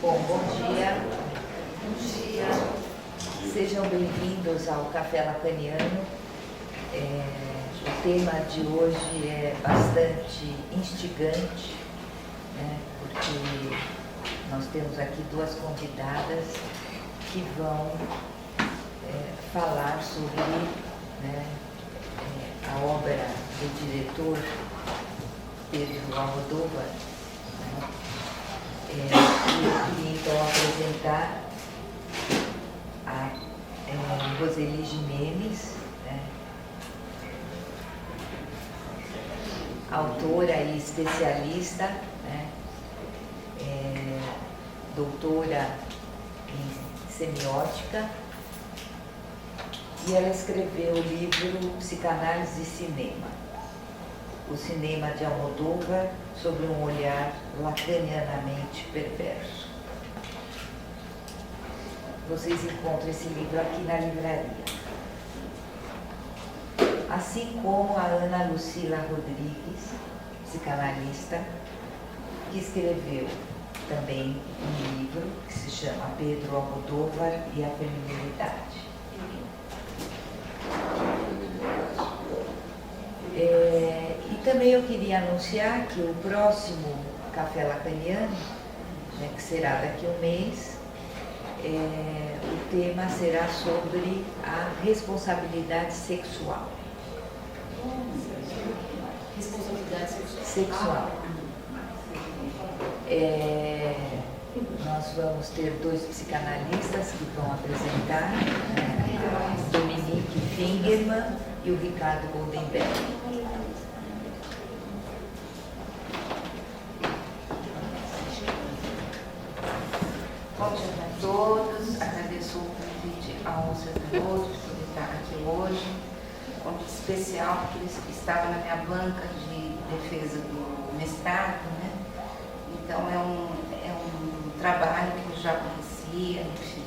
Bom dia. Bom dia. Sejam bem-vindos ao Café Lacaniano. O tema de hoje é bastante instigante, né, porque nós temos aqui duas convidadas que vão falar sobre, né, a obra do diretor Pedro Almodóvar. Né? Eu queria então apresentar a Roseli Jimenez, né? Autora e especialista, né? Doutora em semiótica, e ela escreveu o livro Psicanálise e Cinema, o cinema de Almodóvar sobre um olhar lacanianamente perverso. Vocês encontram esse livro aqui na livraria. Assim como a Ana Lucila Rodrigues, psicanalista, que escreveu também um livro que se chama Pedro Almodóvar e a Feminilidade. E também eu queria anunciar que o próximo Café Lacaniano, né, que será daqui a um mês, o tema será sobre a responsabilidade sexual. Responsabilidade sexual. Nós vamos ter dois psicanalistas que vão apresentar, Dominique Fingerman e o Ricardo Goldenberg. Bom dia a todos, agradeço o convite ao servidor de poder estar aqui hoje. Um convite especial porque ele estava na minha banca de defesa do mestrado, né? Então é um trabalho que eu já conhecia, enfim.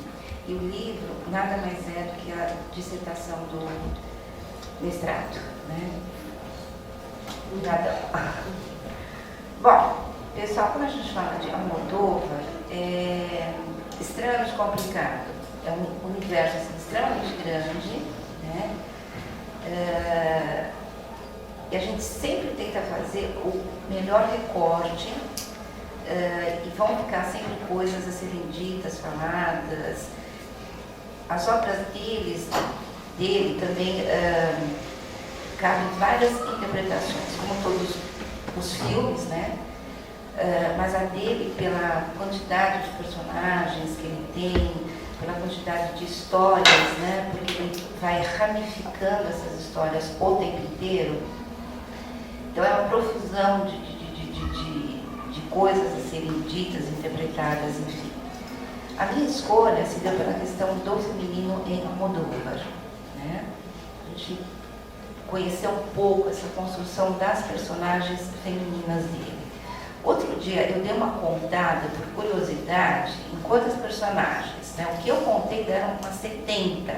E o livro nada mais é do que a dissertação do mestrado, né? Bom, pessoal, quando a gente fala de Almodóvar, é extremamente complicado. É um universo assim, extremamente grande, né? E a gente sempre tenta fazer o melhor recorte, e vão ficar sempre coisas a serem ditas, faladas. As obras dele também cabem várias interpretações, como todos os filmes, né? Mas a dele, pela quantidade de personagens que ele tem, pela quantidade de histórias, né? Porque ele vai ramificando essas histórias o tempo inteiro. Então é uma profusão de coisas a serem ditas, interpretadas, enfim. A minha escolha se deu pela questão do feminino em Almodóvar, né? A gente conheceu um pouco essa construção das personagens femininas dele. Outro dia eu dei uma contada, por curiosidade, em quantas personagens, né? O que eu contei deram umas 70,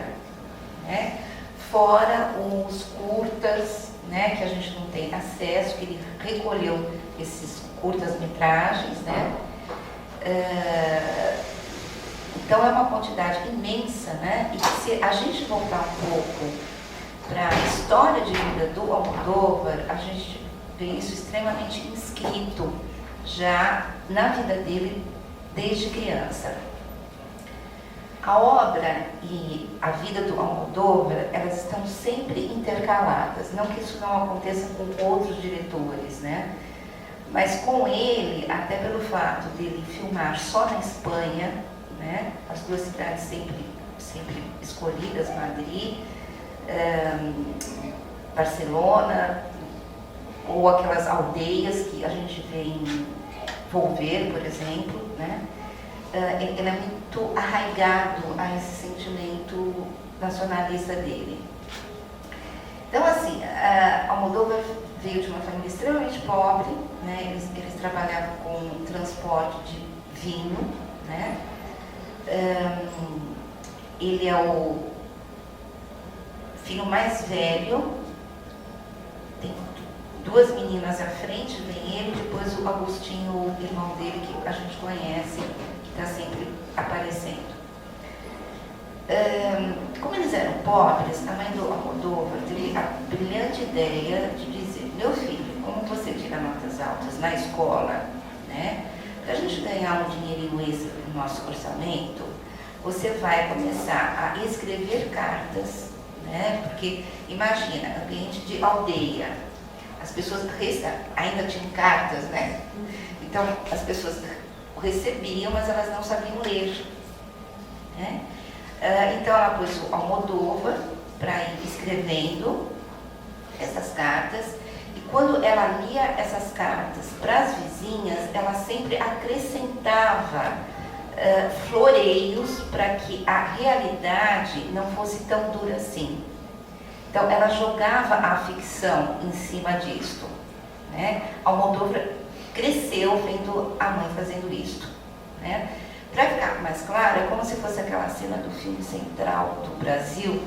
né? Fora os curtas, né? Que a gente não tem acesso, que ele recolheu esses curtas-metragens, né? Então é uma quantidade imensa, né? E se a gente voltar um pouco para a história de vida do Almodóvar, a gente vê isso extremamente inscrito já na vida dele desde criança. A obra e a vida do Almodóvar, elas estão sempre intercaladas, não que isso não aconteça com outros diretores, né? Mas com ele, até pelo fato dele filmar só na Espanha, né? As duas cidades sempre escolhidas, Madrid, Barcelona, ou aquelas aldeias que a gente vê em Volver, por exemplo, né? Ele é muito arraigado a esse sentimento nacionalista dele. Então, assim, Almodóvar veio de uma família extremamente pobre, né? Eles trabalhavam com transporte de vinho, né? Ele é o filho mais velho, tem duas meninas à frente, vem ele, depois o Agostinho, o irmão dele, que a gente conhece, que está sempre aparecendo. Como eles eram pobres, a mãe do Almodóvar teve a brilhante ideia de dizer: meu filho, como você tira notas altas na escola, né, para a gente ganhar um dinheirinho extra no nosso orçamento, você vai começar a escrever cartas, né, porque imagina, ambiente de aldeia, as pessoas ainda tinham cartas, né, então as pessoas recebiam, mas elas não sabiam ler, né? Então ela pôs o Almodóvar para ir escrevendo essas cartas, e quando ela lia essas cartas para as vizinhas, ela sempre acrescentava floreios para que a realidade não fosse tão dura assim. Então ela jogava a ficção em cima disto, né? Almodóvar cresceu vendo a mãe fazendo isto, né? Para ficar mais claro, é como se fosse aquela cena do filme Central do Brasil,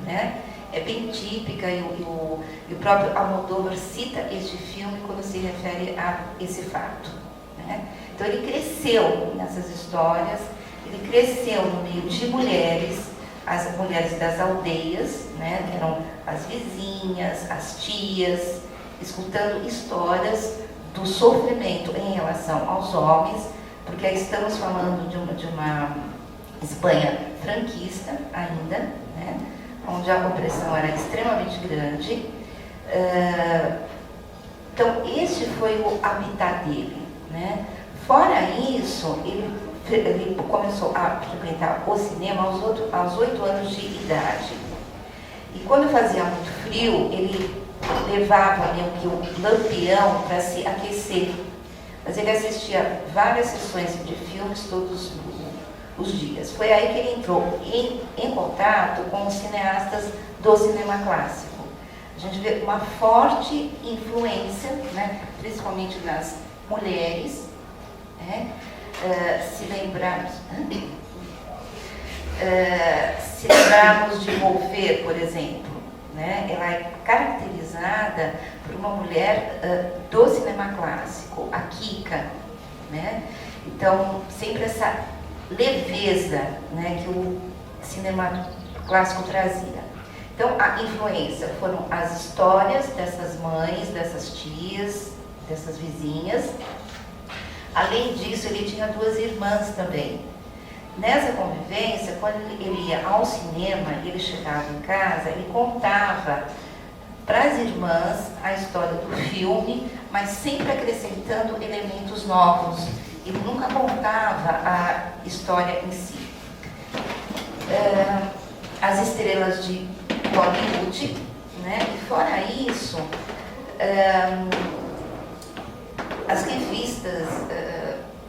né? É bem típica e o próprio Almodóvar cita este filme quando se refere a esse fato, né? Então ele cresceu nessas histórias, ele cresceu no meio de mulheres, as mulheres das aldeias, né? Que eram as vizinhas, as tias, escutando histórias do sofrimento em relação aos homens, porque estamos falando de uma Espanha franquista ainda, né, onde a opressão era extremamente grande. Então, este foi o habitat dele, né? Fora isso, ele começou a frequentar o cinema aos 8 anos de idade. E quando fazia muito frio, ele levava meio que o lampião para se aquecer. Mas ele assistia várias sessões de filmes todos os dias. Foi aí que ele entrou em contato com os cineastas do cinema clássico. A gente vê uma forte influência, né, principalmente nas mulheres, né? Se lembrarmos de Volver, por exemplo, né? Ela é caracterizada por uma mulher do cinema clássico, a Kika, né? Então, sempre essa leveza, né, que o cinema clássico trazia. Então, a influência foram as histórias dessas mães, dessas tias, dessas vizinhas. Além disso, ele tinha 2 irmãs também. Nessa convivência, quando ele ia ao cinema e ele chegava em casa, ele contava para as irmãs a história do filme, mas sempre acrescentando elementos novos. Ele nunca contava a história em si. As estrelas de Hollywood, né? E fora isso, as revistas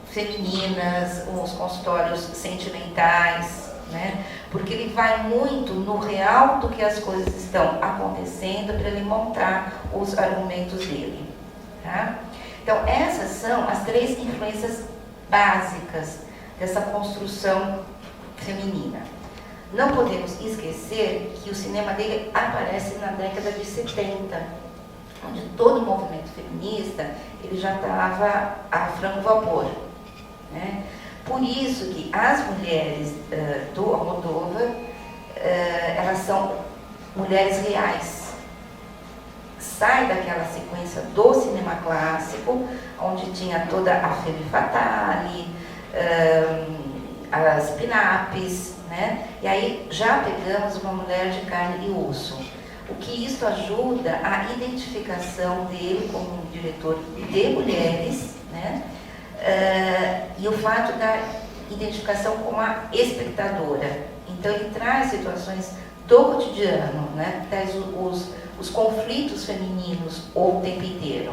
femininas, os consultórios sentimentais, né? Porque ele vai muito no real do que as coisas estão acontecendo para ele montar os argumentos dele, tá? Então, essas são as 3 influências básicas dessa construção feminina. Não podemos esquecer que o cinema dele aparece na década de 70, onde todo o movimento feminista ele já estava a frango vapor, né? Por isso que as mulheres do Almodóvar, elas são mulheres reais. Sai daquela sequência do cinema clássico, onde tinha toda a femme fatale, as pin-ups, né? E aí já pegamos uma mulher de carne e osso. O que isso ajuda a identificação dele como um diretor de mulheres, né? E o fato da identificação como a espectadora. Então ele traz situações do cotidiano, né? Traz os conflitos femininos o tempo inteiro.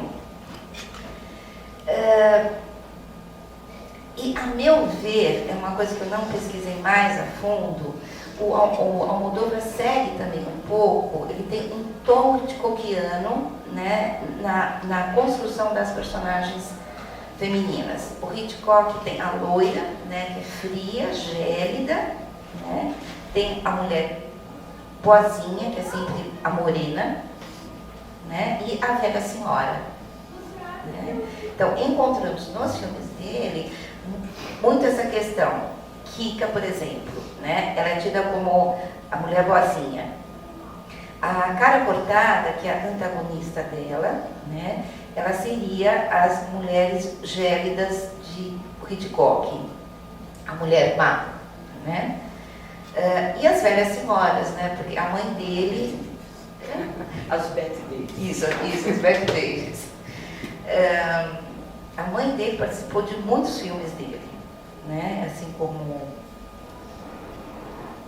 E a meu ver, é uma coisa que eu não pesquisei mais a fundo, o Almodóvar segue também um pouco, ele tem um tom hitchcockiano, né, na construção das personagens femininas. O Hitchcock tem a loira, né, que é fria, gélida, né, tem a mulher boazinha, que é sempre a morena, né, e a velha senhora. Né? Então, encontramos nos filmes dele muito essa questão. Kika, por exemplo, né? Ela é tida como a mulher boazinha. A Cara Cortada, que é a antagonista dela, né? Ela seria as mulheres gélidas de Hitchcock, a mulher má, né? E as velhas senhoras, né? Porque a mãe dele... As Bette Davis. Isso, as Bette Davis. A mãe dele participou de muitos filmes dele, né? Assim como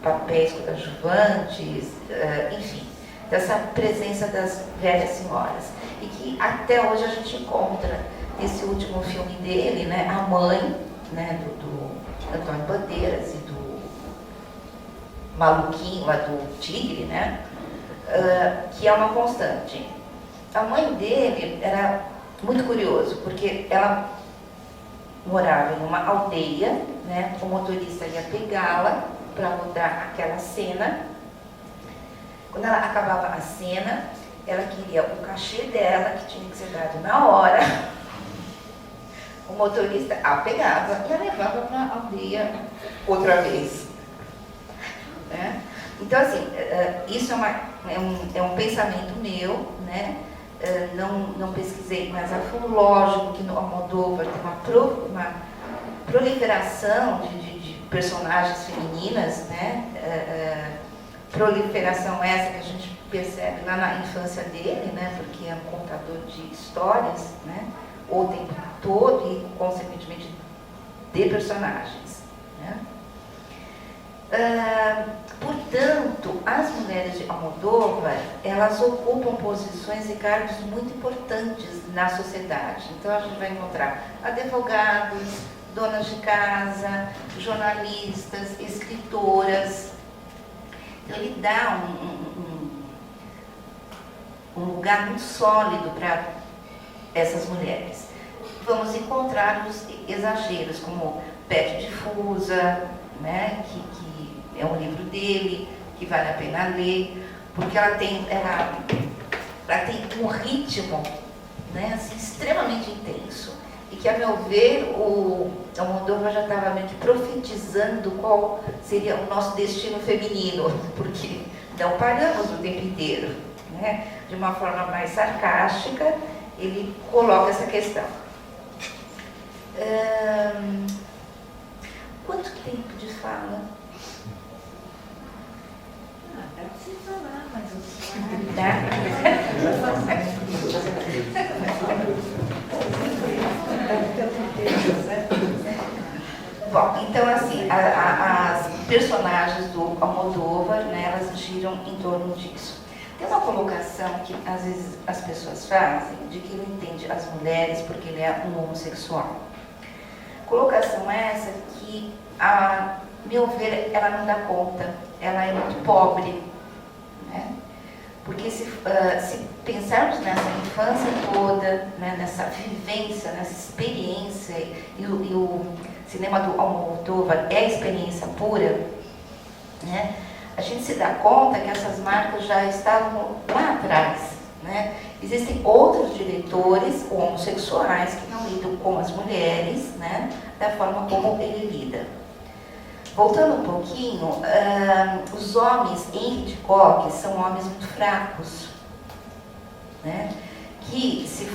papéis coadjuvantes, enfim, dessa presença das velhas senhoras. E que até hoje a gente encontra nesse último filme dele, né? A mãe, né? do Antônio Bandeiras e do maluquinho lá do Tigre, né? Que é uma constante. A mãe dele era muito curioso, porque ela morava em uma aldeia, né? O motorista ia pegá-la para rodar aquela cena. Quando ela acabava a cena, ela queria o cachê dela, que tinha que ser dado na hora. O motorista a pegava e a levava para a aldeia outra vez. Né? Então, assim, isso é um pensamento meu, né? Não pesquisei mais a fundo. Lógico que no Almodóvar tem uma proliferação de personagens femininas, né? Proliferação essa que a gente percebe lá na infância dele, né? Porque é um contador de histórias, né? O tempo todo e, consequentemente, de personagens, né? Portanto, as mulheres de Almodóvar, elas ocupam posições e cargos muito importantes na sociedade. Então, a gente vai encontrar advogados, donas de casa, jornalistas, escritoras. Então, ele dá um lugar muito sólido para essas mulheres. Vamos encontrar os exageros, como Pet Difusa, né, que é um livro dele, que vale a pena ler, porque ela tem um ritmo, né, assim, extremamente intenso, e que, a meu ver, o Almodóvar já estava meio que profetizando qual seria o nosso destino feminino, porque não paramos o tempo inteiro, né? De uma forma mais sarcástica, ele coloca essa questão. Quanto tempo de fala? Dá pra você falar, mas eu Bom, então assim, as personagens do Almodóvar, né, elas giram em torno disso. Tem uma colocação que às vezes as pessoas fazem, de que ele entende as mulheres porque ele é um homossexual. Colocação essa que, a meu ver, ela não dá conta, ela é muito pobre, né? Porque se pensarmos nessa infância toda, né, nessa vivência, nessa experiência, e o cinema do Almodóvar é experiência pura, né? A gente se dá conta que essas marcas já estavam lá atrás, né? Existem outros diretores homossexuais que não lidam com as mulheres, né, da forma como ele lida. Voltando um pouquinho, os homens em Hitchcock são homens muito fracos, né? Que, se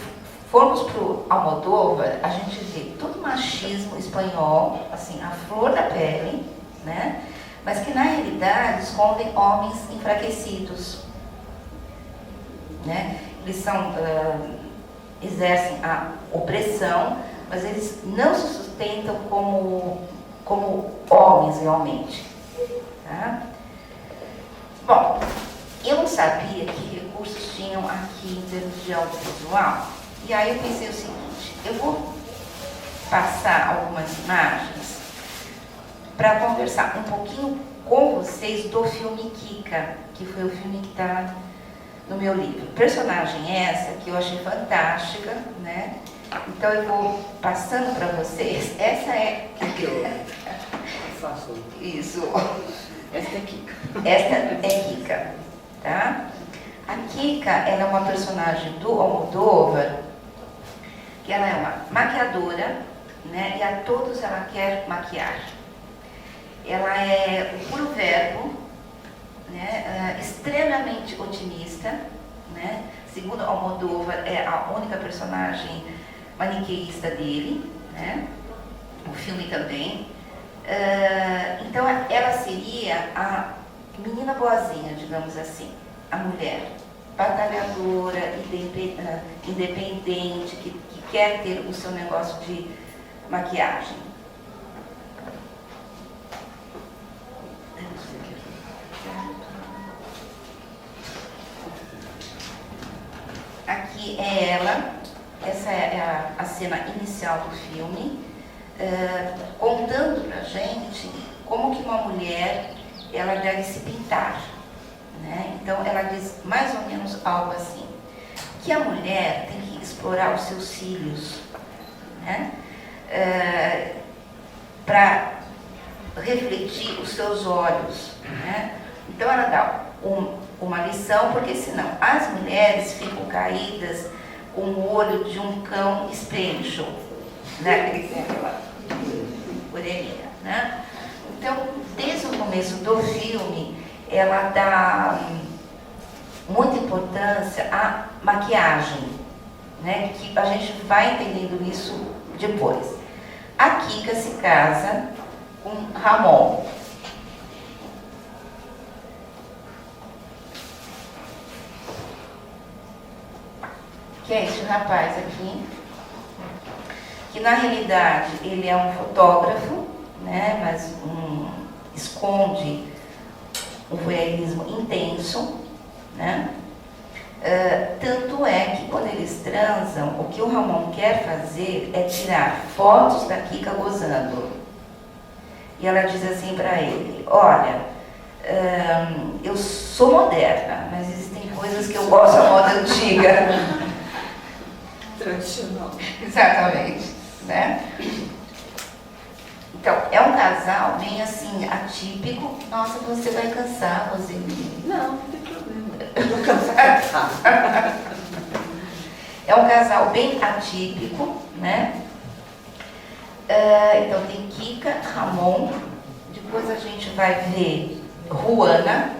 formos para o Almodóvar, a gente vê todo machismo espanhol, assim, à flor da pele, né? Mas que na realidade escondem homens enfraquecidos, né? Eles exercem a opressão, mas eles não se sustentam como homens realmente. Tá? Bom, eu não sabia que recursos tinham aqui em termos de audiovisual, e aí eu pensei o seguinte: eu vou passar algumas imagens para conversar um pouquinho com vocês do filme Kika, que foi o filme que está no meu livro. Personagem essa que eu achei fantástica, né? Então eu vou passando para vocês. Essa é isso. Esta é Kika. Esta é Kika, tá? A Kika, ela é uma personagem do Almodóvar, que ela é uma maquiadora, né? E a todos ela quer maquiar. Ela é o puro verbo, né? Extremamente otimista, né? Segundo Almodóvar, é a única personagem maniqueísta dele, né? O filme também. Então ela seria a menina boazinha, digamos assim, a mulher batalhadora, independente, que quer ter o seu negócio de maquiagem. Aqui é ela, essa é a cena inicial do filme, contando pra gente como que uma mulher ela deve se pintar, né? Então ela diz mais ou menos algo assim, que a mulher tem que explorar os seus cílios, né? Para refletir os seus olhos, né? Então ela dá uma lição, porque senão as mulheres ficam caídas com o olho de um cão esprêmicho, né? Aquela orelhinha, né? Então, desde o começo do filme, ela dá muita importância à maquiagem, né? Que a gente vai entendendo isso depois. A Kika se casa com Ramon. Que é esse rapaz aqui, que na realidade ele é um fotógrafo, né, mas esconde um voyeurismo intenso, né? Tanto é que quando eles transam, o que o Ramon quer fazer é tirar fotos da Kika gozando. E ela diz assim para ele: olha, eu sou moderna, mas existem coisas que eu gosto da moda antiga. Tradicional. Exatamente, né? Então, é um casal bem assim, atípico. Nossa, você vai cansar, Roseli. Não tem problema. Eu vou cansar. É um casal bem atípico, né? Então tem Kika, Ramon, depois a gente vai ver Juana.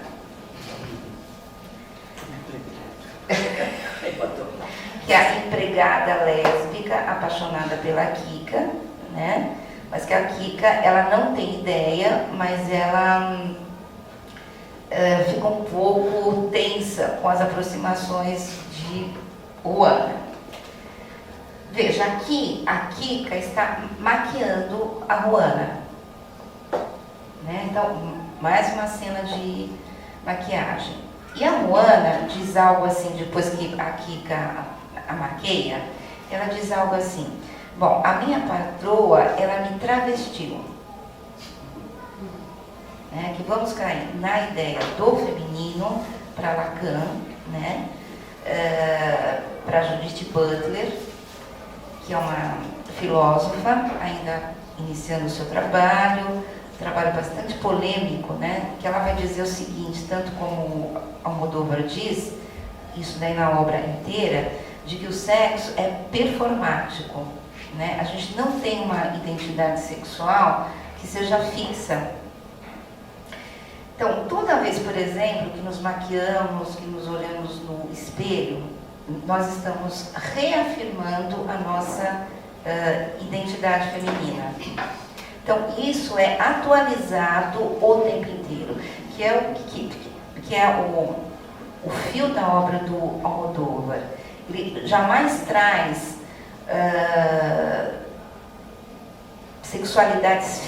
Que é a empregada lésbica apaixonada pela Kika, né? Mas que a Kika, ela não tem ideia, mas ela fica um pouco tensa com as aproximações de Juana. Veja, aqui a Kika está maquiando a Juana, né? Então, mais uma cena de maquiagem. E a Juana diz algo assim, depois que a Kika a maqueia, ela diz algo assim: bom, a minha patroa, ela me travestiu. Né? Que vamos cair na ideia do feminino para Lacan, né? Para Judith Butler, que é uma filósofa, ainda iniciando o seu trabalho bastante polêmico, né? Que ela vai dizer o seguinte, tanto como Almodóvar diz, isso daí na obra inteira, de que o sexo é performático, né? A gente não tem uma identidade sexual que seja fixa. Então, toda vez, por exemplo, que nos maquiamos, que nos olhamos no espelho, nós estamos reafirmando a nossa identidade feminina. Então, isso é atualizado o tempo inteiro, que é o fio da obra do Almodóvar. Ele jamais traz sexualidades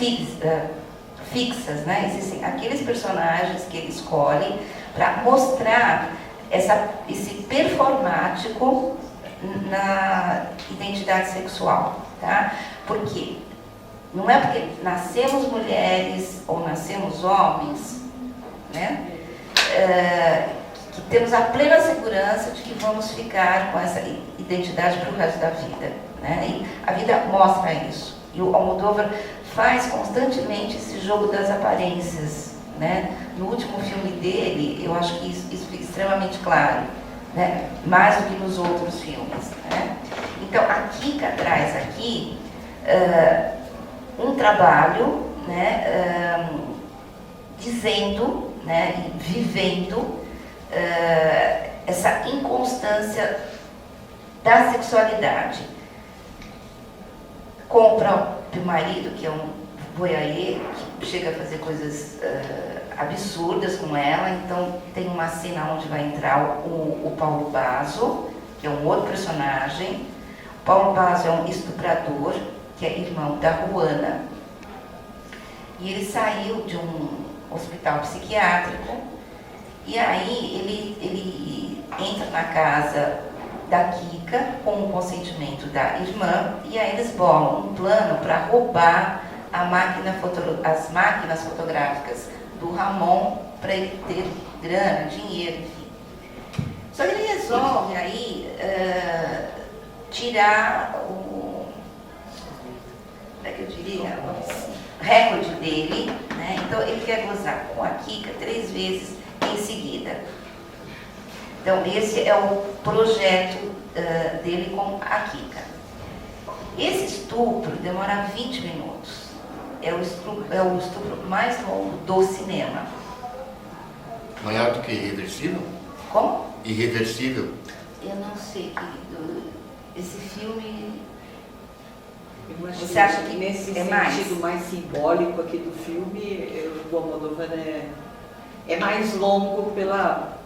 fixas, né? Existem aqueles personagens que ele escolhe para mostrar esse performático na identidade sexual, tá? Por quê? Não é porque nascemos mulheres ou nascemos homens, né? Que temos a plena segurança de que vamos ficar com essa identidade para o resto da vida, né? E a vida mostra isso. E o Almodóvar faz constantemente esse jogo das aparências, né? No último filme dele, eu acho que isso fica extremamente claro, né? Mais do que nos outros filmes, né? Então, a Kika traz aqui um trabalho, né, dizendo, né, e vivendo essa inconstância da sexualidade com o próprio marido, que é um voyeur, que chega a fazer coisas absurdas com ela. Então tem uma cena onde vai entrar o Paulo Basso, que é um outro personagem. O Paulo Basso é um estuprador, que é irmão da Juana, e ele saiu de um hospital psiquiátrico, e aí ele entra na casa da Kika com o consentimento da irmã, e aí eles bolam um plano para roubar as máquinas fotográficas do Ramon, para ele ter grana, dinheiro, enfim. Só que ele resolve aí tirar o, como é que eu diria, o recorde dele, né? Então ele quer gozar com a Kika 3 vezes em seguida. Então esse é o projeto dele com a Kika. Esse estupro demora 20 minutos. É o estupro mais longo do cinema. Maior do que Irreversível? Como? Irreversível? Eu não sei, querido. Esse filme... Eu acho Você acha que nesse é sentido mais? mais simbólico aqui do filme, o Almodóvar é mais longo pela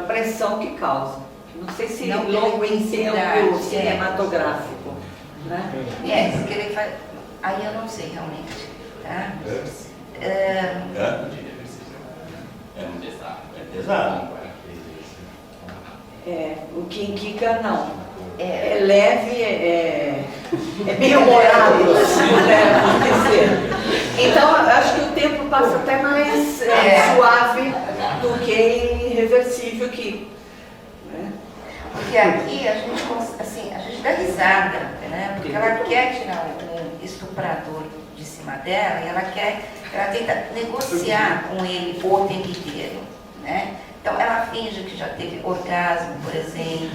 pressão que causa. Não sei se Não longo pela em intensidade, tempo cinematográfico. Né? Porque ele faz... Aí eu não sei realmente. Tá? É pesado. O Kika não. É. É leve, é bem humorado, assim, né? Vamos dizer. Então, acho que o tempo passa até mais suave do que em Irreversível, né? Porque aqui a gente dá risada, né? Porque ela quer tirar um estuprador de cima dela e ela tenta negociar com ele o tempo inteiro, né? Então ela finge que já teve orgasmo, por exemplo,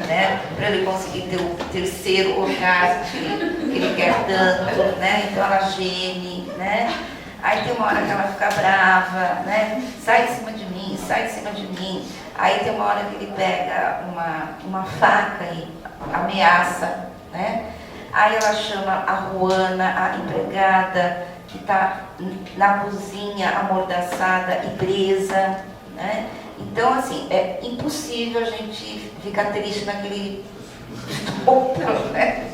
né? Para ele conseguir ter o terceiro orgasmo que ele quer tanto, né? Então ela geme, né? Aí tem uma hora que ela fica brava, né? Sai de cima de mim, sai de cima de mim. Aí tem uma hora que ele pega uma faca e ameaça, né? Aí ela chama a Juana, a empregada, que está na cozinha, amordaçada e presa, né? Então, assim, é impossível a gente ficar triste naquele estupro, né?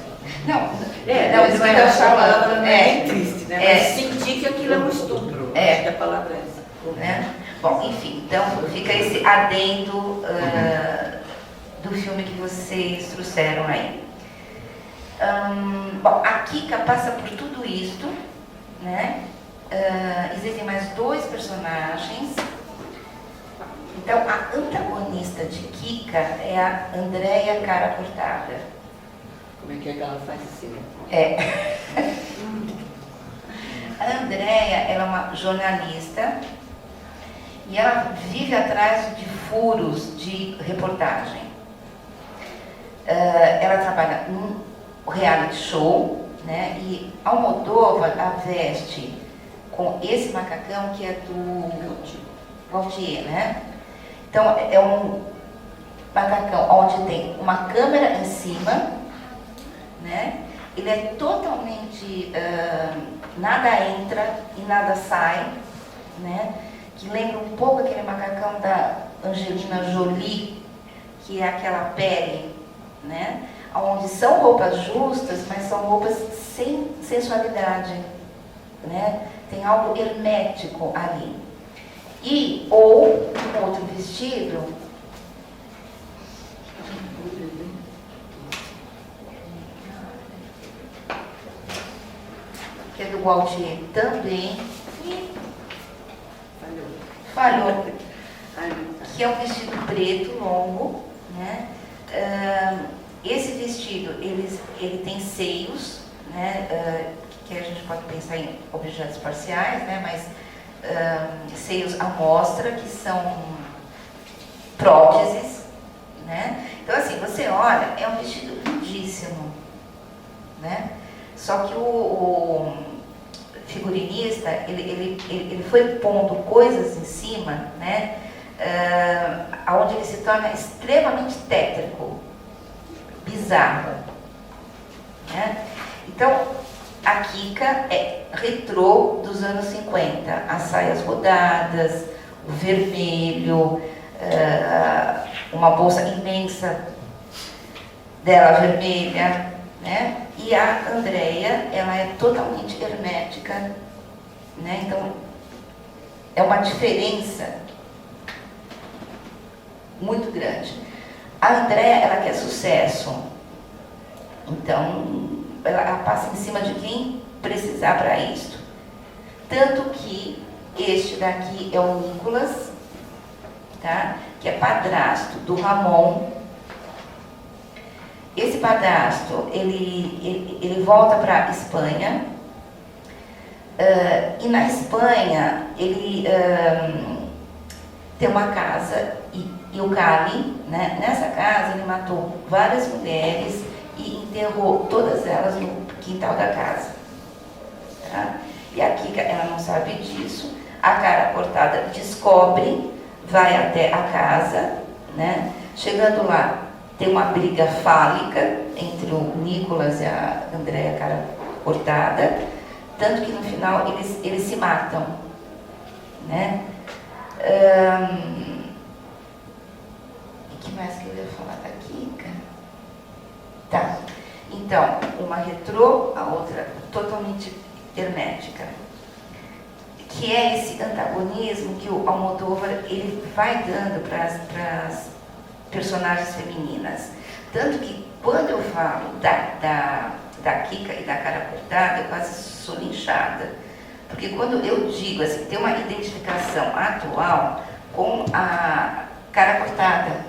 Não, mas isso que eu essa palavra falando, não é triste, né? Mas sentir que aquilo é um estupro. Acho que a palavra é essa. Né? Bom, enfim, então fica esse adendo do filme que vocês trouxeram aí. Bom, a Kika passa por tudo isto, né? Existem mais 2 personagens. Então, a antagonista de Kika é a Andréia Cara Cortada. Como é que ela faz assim? A Andréia, ela é uma jornalista e ela vive atrás de furos de reportagem. Ela trabalha num reality show, né? E Almodóvar a veste com esse macacão que é do Gaultier, né? Então é um macacão onde tem uma câmera em cima, né? Ele é totalmente nada entra e nada sai, né? Que lembra um pouco aquele macacão da Angelina Jolie, que é aquela pele, né? Onde são roupas justas, mas são roupas sem sensualidade, né? Tem algo hermético ali. Ou um outro vestido que é do Gaultier também, e falhou, que é um vestido preto, longo, né? Esse vestido, ele tem seios, né? Que a gente pode pensar em objetos parciais, né? Mas seios à mostra, que são próteses, né? Então assim, você olha, é um vestido lindíssimo, né? Só que o figurinista, ele foi pondo coisas em cima, né? Onde ele se torna extremamente tétrico, bizarro, né? Então, a Kika é retrô dos anos 50, as saias rodadas, o vermelho, uma bolsa imensa dela vermelha, né? E a Andrea, ela é totalmente hermética, né? Então, é uma diferença muito grande. A Andrea, ela quer sucesso, então ela passa em cima de quem precisar para isso. Tanto que este daqui é o Nicolas, tá? Que é padrasto do Ramon. Esse padrasto, ele volta para a Espanha, e na Espanha ele tem uma casa, e o Cali, né? Nessa casa ele matou várias mulheres e enterrou todas elas no quintal da casa, tá? E a Kika, ela não sabe disso, a cara cortada descobre, vai até a casa, né? Chegando lá, tem uma briga fálica entre o Nicolas e a Andrea, cara cortada, tanto que no final eles se matam, né? O que mais que eu ia falar da Kika? Tá, então, uma retrô, a outra totalmente hermética, que é esse antagonismo que o Almodóvar ele vai dando para as personagens femininas. Tanto que quando eu falo da Kika e da cara cortada, eu quase sou linchada. Porque quando eu digo assim, tem uma identificação atual com a cara cortada.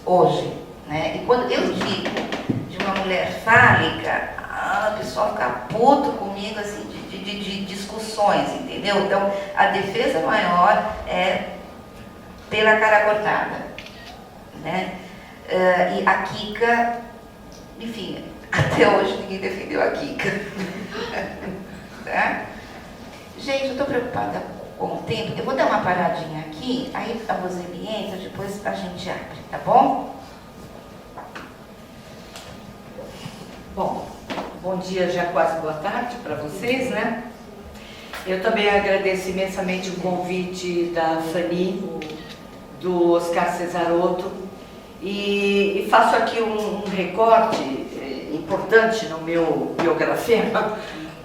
Hoje, né? E quando eu digo de uma mulher fálica, o pessoal fica puto comigo assim, de discussões, entendeu? Então, a defesa maior é pela cara cortada, né? E a Kika, enfim, até hoje ninguém defendeu a Kika. Tá? Gente, eu estou preocupada com o tempo, eu vou dar uma paradinha aqui, aí a Roseli entra, depois a gente abre, tá bom? Bom, bom dia, já quase boa tarde para vocês, né? Eu também agradeço imensamente o convite da Fanny, do Oscar Cesarotto, e faço aqui um recorte importante no meu biografema,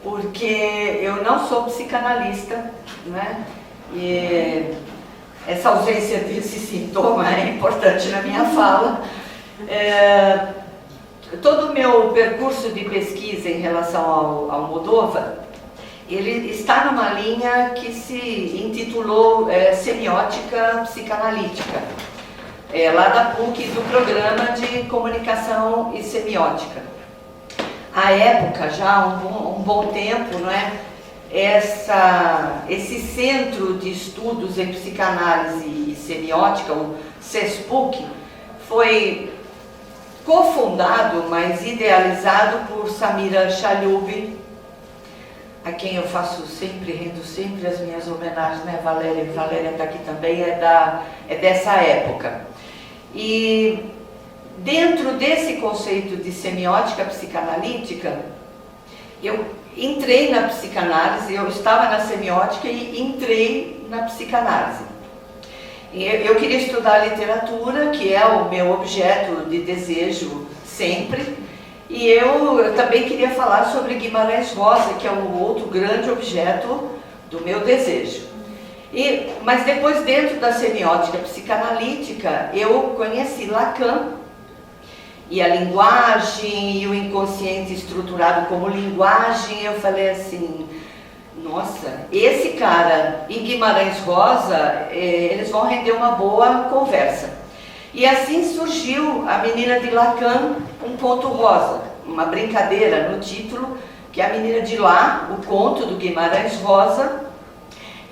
porque eu não sou psicanalista, né? E essa ausência desse sintoma é importante na minha fala. Todo o meu percurso de pesquisa em relação ao Almodóvar, ele está numa linha que se intitulou Semiótica Psicanalítica, lá da PUC, do Programa de Comunicação e Semiótica. À época, já há um bom tempo, não é? Esse centro de estudos em psicanálise e semiótica, o CESPUC, foi cofundado, mas idealizado por Samira Chalhoub, a quem eu faço sempre, rendo sempre as minhas homenagens, né? Valéria está aqui também, é dessa época. E dentro desse conceito de semiótica psicanalítica, eu entrei na psicanálise, eu estava na semiótica e entrei na psicanálise. Eu queria estudar literatura, que é o meu objeto de desejo sempre, e eu também queria falar sobre Guimarães Rosa, que é o outro grande objeto do meu desejo. Mas depois, dentro da semiótica psicanalítica, eu conheci Lacan, e a linguagem e o inconsciente estruturado como linguagem. Eu falei assim, nossa, esse cara e Guimarães Rosa, eles vão render uma boa conversa. E assim surgiu A Menina de Lacan, um conto rosa, uma brincadeira no título, que é A Menina de Lá, o conto do Guimarães Rosa,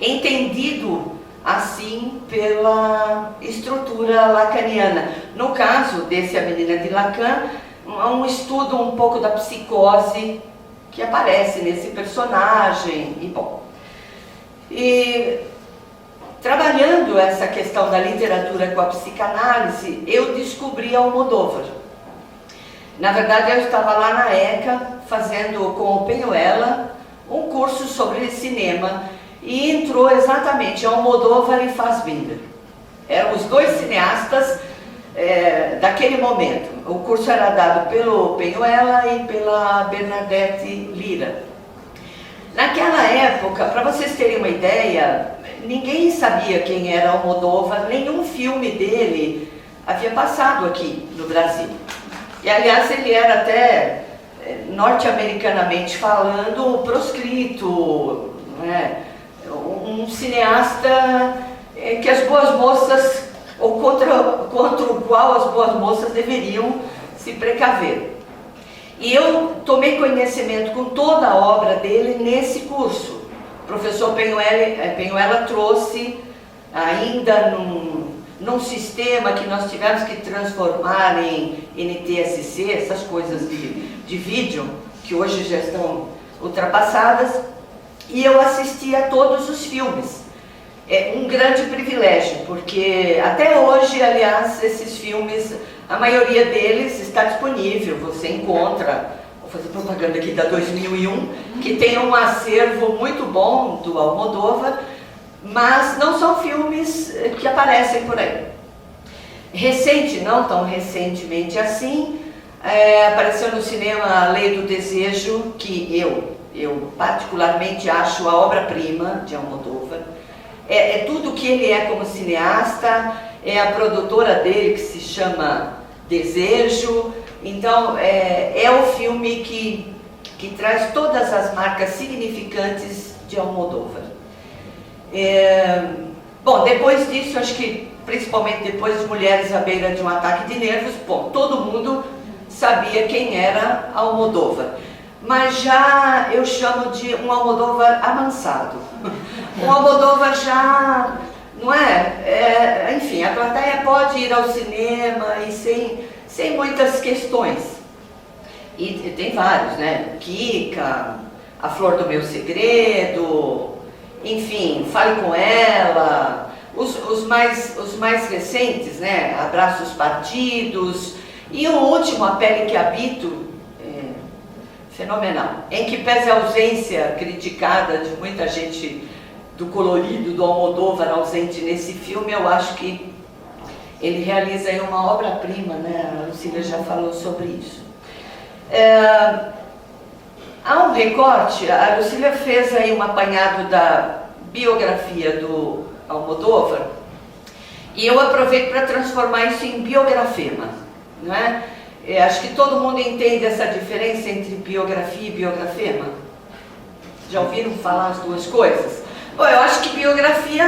entendido assim pela estrutura lacaniana. No caso desse A Menina de Lacan, um estudo um pouco da psicose que aparece nesse personagem. E trabalhando essa questão da literatura com a psicanálise, eu descobri Almodóvar. Na verdade, eu estava lá na ECA fazendo com o Peñuela um curso sobre cinema e entrou exatamente Almodóvar e Fassbinder. Eram os dois cineastas daquele momento. O curso era dado pelo Peñuela e pela Bernadette Lira. Naquela época, para vocês terem uma ideia, ninguém sabia quem era Almodóvar, nenhum filme dele havia passado aqui no Brasil. E aliás, ele era até, norte-americanamente falando, proscrito, né? Um cineasta que as boas moças, ou contra o qual as boas moças deveriam se precaver. E eu tomei conhecimento com toda a obra dele nesse curso. O professor Peñuela trouxe, ainda num sistema que nós tivemos que transformar em NTSC, essas coisas de vídeo, que hoje já estão ultrapassadas, e eu assisti a todos os filmes. É um grande privilégio, porque até hoje, aliás, esses filmes, a maioria deles está disponível, você encontra, vou fazer propaganda aqui da 2001, que tem um acervo muito bom do Almodóvar, mas não são filmes que aparecem por aí. Recente, não tão recentemente assim, apareceu no cinema A Lei do Desejo, que eu particularmente acho a obra-prima de Almodóvar. É tudo que ele é como cineasta, é a produtora dele que se chama Desejo. Então é o filme que traz todas as marcas significantes de Almodóvar. Bom, depois disso, acho que principalmente depois das Mulheres à Beira de um Ataque de Nervos, bom, todo mundo sabia quem era Almodóvar. Mas já eu chamo de um Almodóvar amansado. Um Almodóvar já, não é? Enfim, a plateia pode ir ao cinema e sem muitas questões. E tem vários, né? Kika, A Flor do Meu Segredo, enfim, Fale com Ela, os mais recentes, né? Abraços Partidos, e o último, A Pele que Habito, fenomenal, em que pese a ausência criticada de muita gente do colorido do Almodóvar ausente nesse filme, eu acho que ele realiza aí uma obra-prima, né? A Lucília já falou sobre isso. Há um recorte, a Lucília fez aí um apanhado da biografia do Almodóvar e eu aproveito para transformar isso em biografema, não é? Acho que todo mundo entende essa diferença entre biografia e biografema. Já ouviram falar as duas coisas? Bom, eu acho que biografia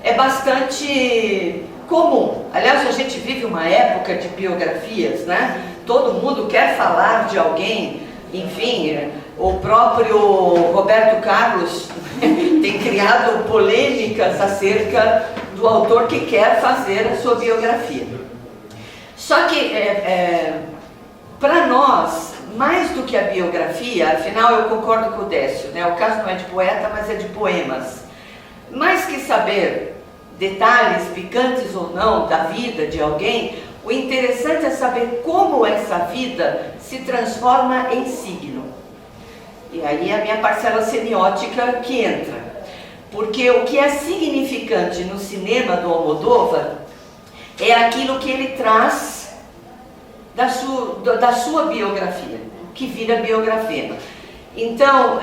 é bastante comum. Aliás, a gente vive uma época de biografias, né? Todo mundo quer falar de alguém, enfim, o próprio Roberto Carlos tem criado polêmicas acerca do autor que quer fazer a sua biografia. Só que, para nós, mais do que a biografia, afinal eu concordo com o Décio, né? O caso não é de poeta, mas é de poemas. Mais que saber detalhes picantes ou não da vida de alguém, o interessante é saber como essa vida se transforma em signo. E aí é a minha parcela semiótica que entra. Porque o que é significante no cinema do Almodóvar é aquilo que ele traz da sua biografia, que vira biografema. Então,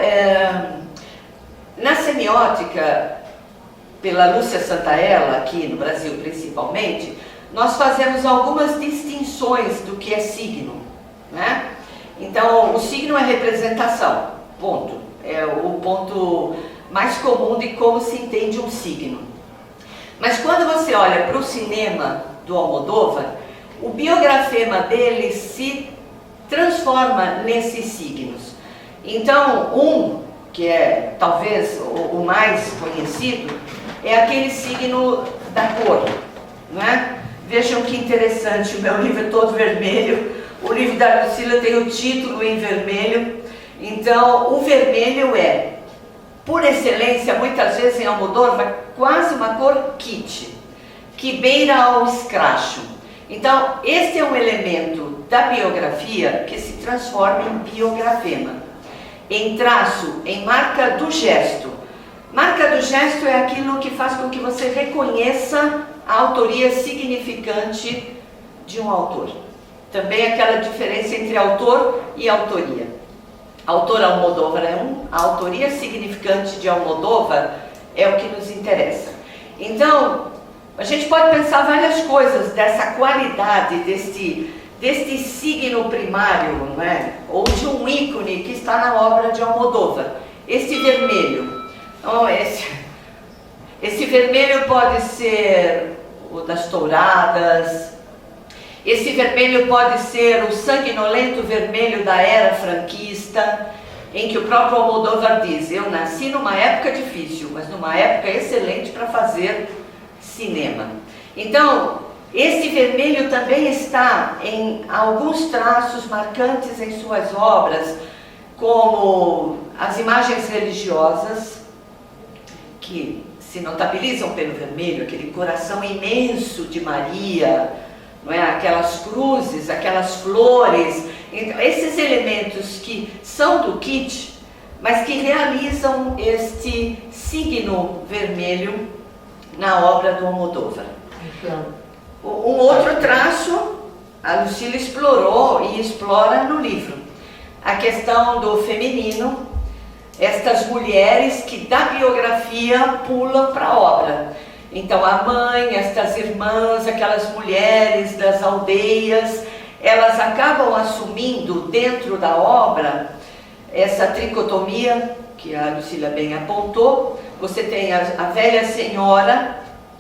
na semiótica, pela Lúcia Santaella, aqui no Brasil principalmente, nós fazemos algumas distinções do que é signo, né? Então, o signo é representação, ponto. É o ponto mais comum de como se entende um signo. Mas quando você olha para o cinema do Almodóvar, o biografema dele se transforma nesses signos. Então, que é talvez o mais conhecido, é aquele signo da cor, não é? Vejam que interessante, o meu livro é todo vermelho, O livro da Lucila tem o título em vermelho. Então, o vermelho é, por excelência, muitas vezes em Almodóvar, quase uma cor kit, que beira ao escracho. Então, este é um elemento da biografia que se transforma em biografema, em traço, em marca do gesto. Marca do gesto é aquilo que faz com que você reconheça a autoria significante de um autor. Também aquela diferença entre autor e autoria. Autor Almodóvar é um, a autoria significante de Almodóvar é o que nos interessa. Então, a gente pode pensar várias coisas dessa qualidade, deste signo primário, não é? Ou de um ícone que está na obra de Almodóvar. Este vermelho. Então, esse vermelho pode ser o das touradas. Esse vermelho pode ser o sanguinolento vermelho da era franquista, em que o próprio Almodóvar diz: eu nasci numa época difícil, mas numa época excelente para fazer cinema. Então, esse vermelho também está em alguns traços marcantes em suas obras, como as imagens religiosas, que se notabilizam pelo vermelho, aquele coração imenso de Maria, não é? Aquelas cruzes, aquelas flores, então, esses elementos que são do kit, mas que realizam este signo vermelho na obra do Almodóvar. Um outro traço, a Lucila explorou e explora no livro, a questão do feminino, estas mulheres que da biografia pulam para a obra. Então a mãe, estas irmãs, aquelas mulheres das aldeias, elas acabam assumindo dentro da obra essa tricotomia que a Lucila bem apontou. Você tem a velha senhora,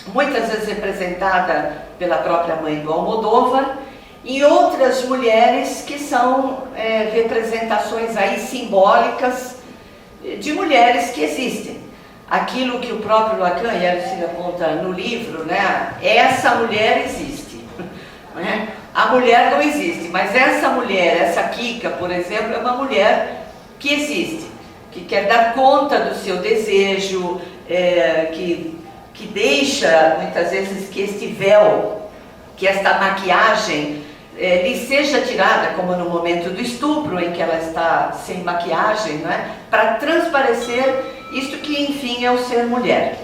muitas vezes representada pela própria mãe do Almodóvar, e outras mulheres que são representações aí simbólicas de mulheres que existem. Aquilo que o próprio Lacan e a Lucila aponta no livro, né? Essa mulher existe. Né? A mulher não existe, mas essa mulher, essa Kika, por exemplo, é uma mulher que existe, que quer dar conta do seu desejo, que deixa muitas vezes que este véu, que esta maquiagem lhe seja tirada, como no momento do estupro, em que ela está sem maquiagem, não é? Para transparecer isto que, enfim, é o ser mulher.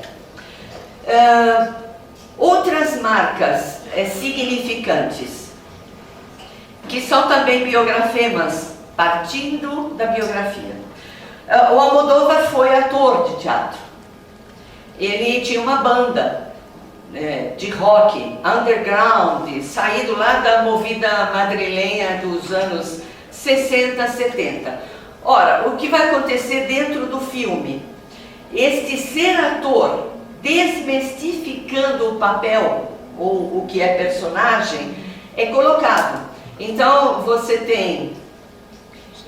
Outras marcas significantes, que são também biografemas, partindo da biografia. O Almodóvar foi ator de teatro. Ele tinha uma banda de rock, underground, saído lá da movida madrilenha dos anos 60, 70. Ora, o que vai acontecer dentro do filme? Este ser ator, desmistificando o papel, ou o que é personagem, é colocado. Então, você tem,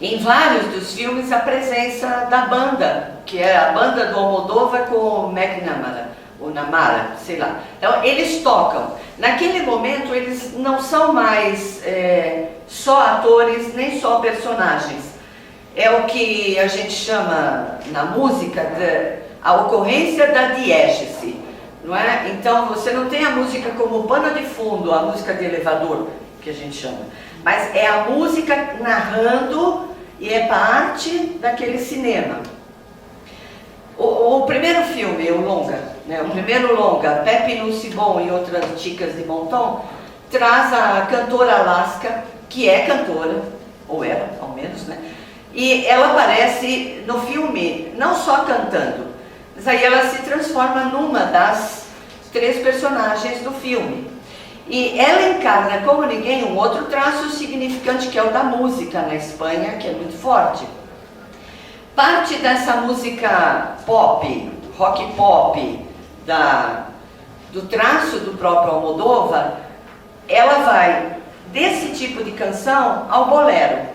em vários dos filmes, a presença da banda, que é a banda do Almodóvar com o McNamara, ou Namara, sei lá. Então, eles tocam. Naquele momento, eles não são mais só atores, nem só personagens. É o que a gente chama, na música, a ocorrência da diégese, não é? Então, você não tem a música como pano de fundo, a música de elevador, que a gente chama, mas é a música narrando e é parte daquele cinema. O primeiro filme, o longa, né? O primeiro longa, Pepe no Cibon e outras chicas de Bonton, traz a cantora Alaska, que é cantora, ou era, ao menos, né? E ela aparece no filme não só cantando, mas aí ela se transforma numa das 3 personagens do filme. E ela encarna como ninguém um outro traço significante, que é o da música na Espanha, que é muito forte. Parte dessa música pop, rock pop, do traço do próprio Almodóvar, ela vai desse tipo de canção ao bolero.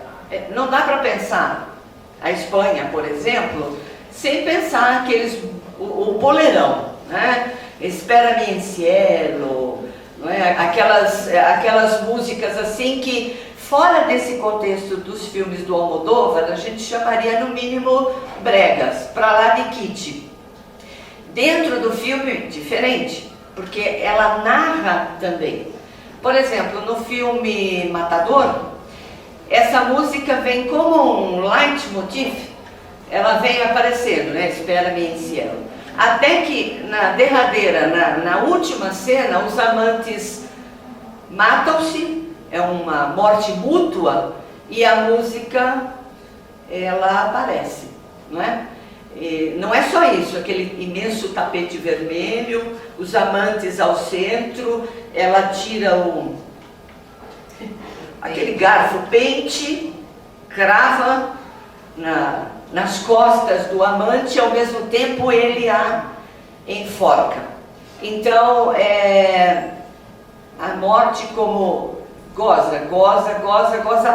Não dá para pensar a Espanha, por exemplo, sem pensar o bolerão, né? Espera-me em cielo, não é? Aquelas músicas assim que fora desse contexto dos filmes do Almodóvar, a gente chamaria no mínimo bregas, pra lá de kitsch. Dentro do filme, diferente, porque ela narra também. Por exemplo, no filme Matador, essa música vem como um leitmotiv, ela vem aparecendo, né? Espera-me em cielo. Até que na derradeira, na última cena, os amantes matam-se, é uma morte mútua, e a música, ela aparece, não é? E não é só isso, aquele imenso tapete vermelho, os amantes ao centro, ela tira aquele garfo pente, crava nas costas do amante, e ao mesmo tempo ele a enforca. Então, a morte como goza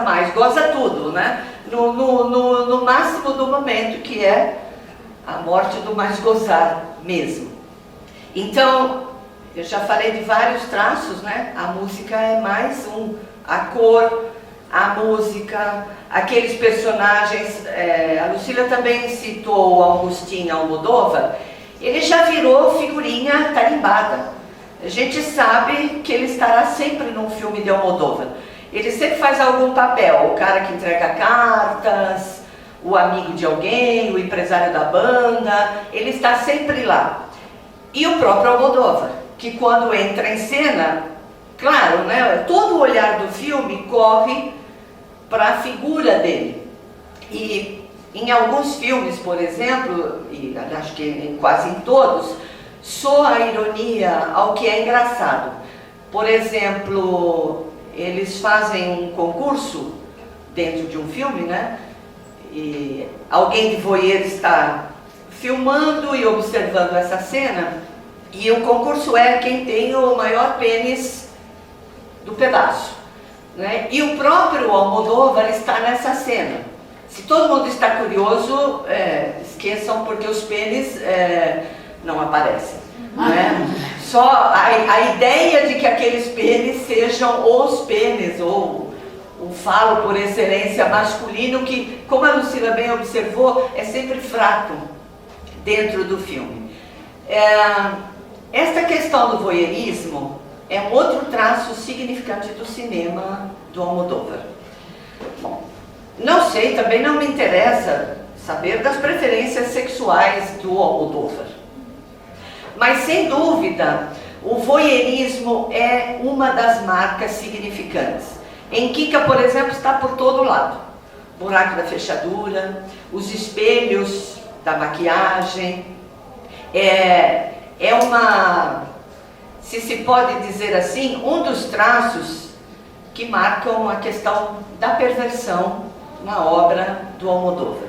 mais, goza tudo, né? No máximo do momento, que é a morte do mais gozar mesmo. Então, eu já falei de vários traços, né? A música é mais a cor, a música, aqueles personagens, a Lucília também citou o Agustín Almodóvar, ele já virou figurinha tarimbada. A gente sabe que ele estará sempre num filme de Almodóvar. Ele sempre faz algum papel, o cara que entrega cartas, o amigo de alguém, o empresário da banda, ele está sempre lá. E o próprio Almodóvar, que quando entra em cena, claro, né, todo o olhar do filme corre para a figura dele. E em alguns filmes, por exemplo, e acho que quase em todos, soa a ironia ao que é engraçado. Por exemplo, eles fazem um concurso dentro de um filme, né? E alguém de voyeur está filmando e observando essa cena, e o concurso é quem tem o maior pênis do pedaço, né? E o próprio Almodóvar está nessa cena. Se todo mundo está curioso, esqueçam, porque os pênis não aparecem, né? Só a ideia de que aqueles pênis sejam os pênis, ou o falo por excelência masculino, que, como a Lucília bem observou, é sempre fraco dentro do filme. Esta questão do voyeurismo é um outro traço significante do cinema do Almodóvar. Bom, não sei, também não me interessa saber das preferências sexuais do Almodóvar. Mas, sem dúvida, o voyeurismo é uma das marcas significantes. Em Kika, por exemplo, está por todo lado. Buraco da fechadura, os espelhos da maquiagem. Se pode dizer assim, um dos traços que marcam a questão da perversão na obra do Almodóvar.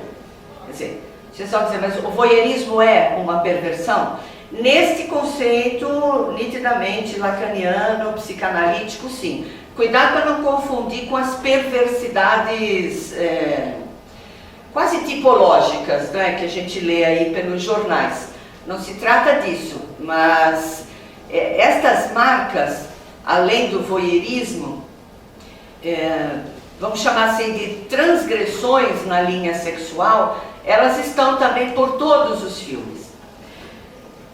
Quer dizer, vocês vão dizer, mas o voyeurismo é uma perversão? Neste conceito, nitidamente lacaniano, psicanalítico, sim. Cuidado para não confundir com as perversidades quase tipológicas, né, que a gente lê aí pelos jornais. Não se trata disso, mas estas marcas, além do voyeurismo, vamos chamar assim de transgressões na linha sexual, elas estão também por todos os filmes.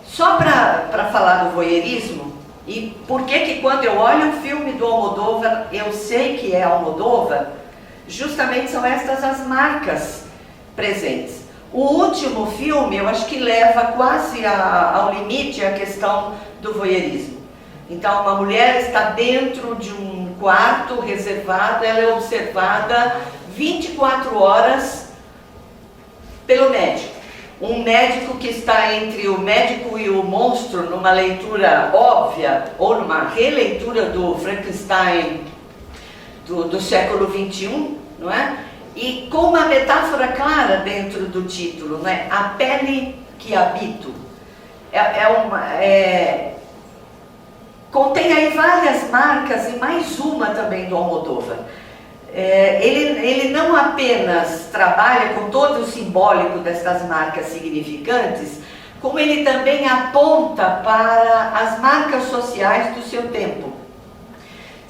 Só para falar do voyeurismo, e por que quando eu olho um filme do Almodóvar, eu sei que é Almodóvar, justamente são estas as marcas presentes. O último filme, eu acho que leva quase ao limite a questão do voyeurismo. Então, uma mulher está dentro de um quarto reservado, ela é observada 24 horas pelo médico. Um médico que está entre o médico e o monstro, numa leitura óbvia, ou numa releitura do Frankenstein do século XXI, não é? E com uma metáfora clara dentro do título, né? A pele que habito. Contém aí várias marcas e mais uma também do Almodóvar. Ele não apenas trabalha com todo o simbólico destas marcas significantes, como ele também aponta para as marcas sociais do seu tempo.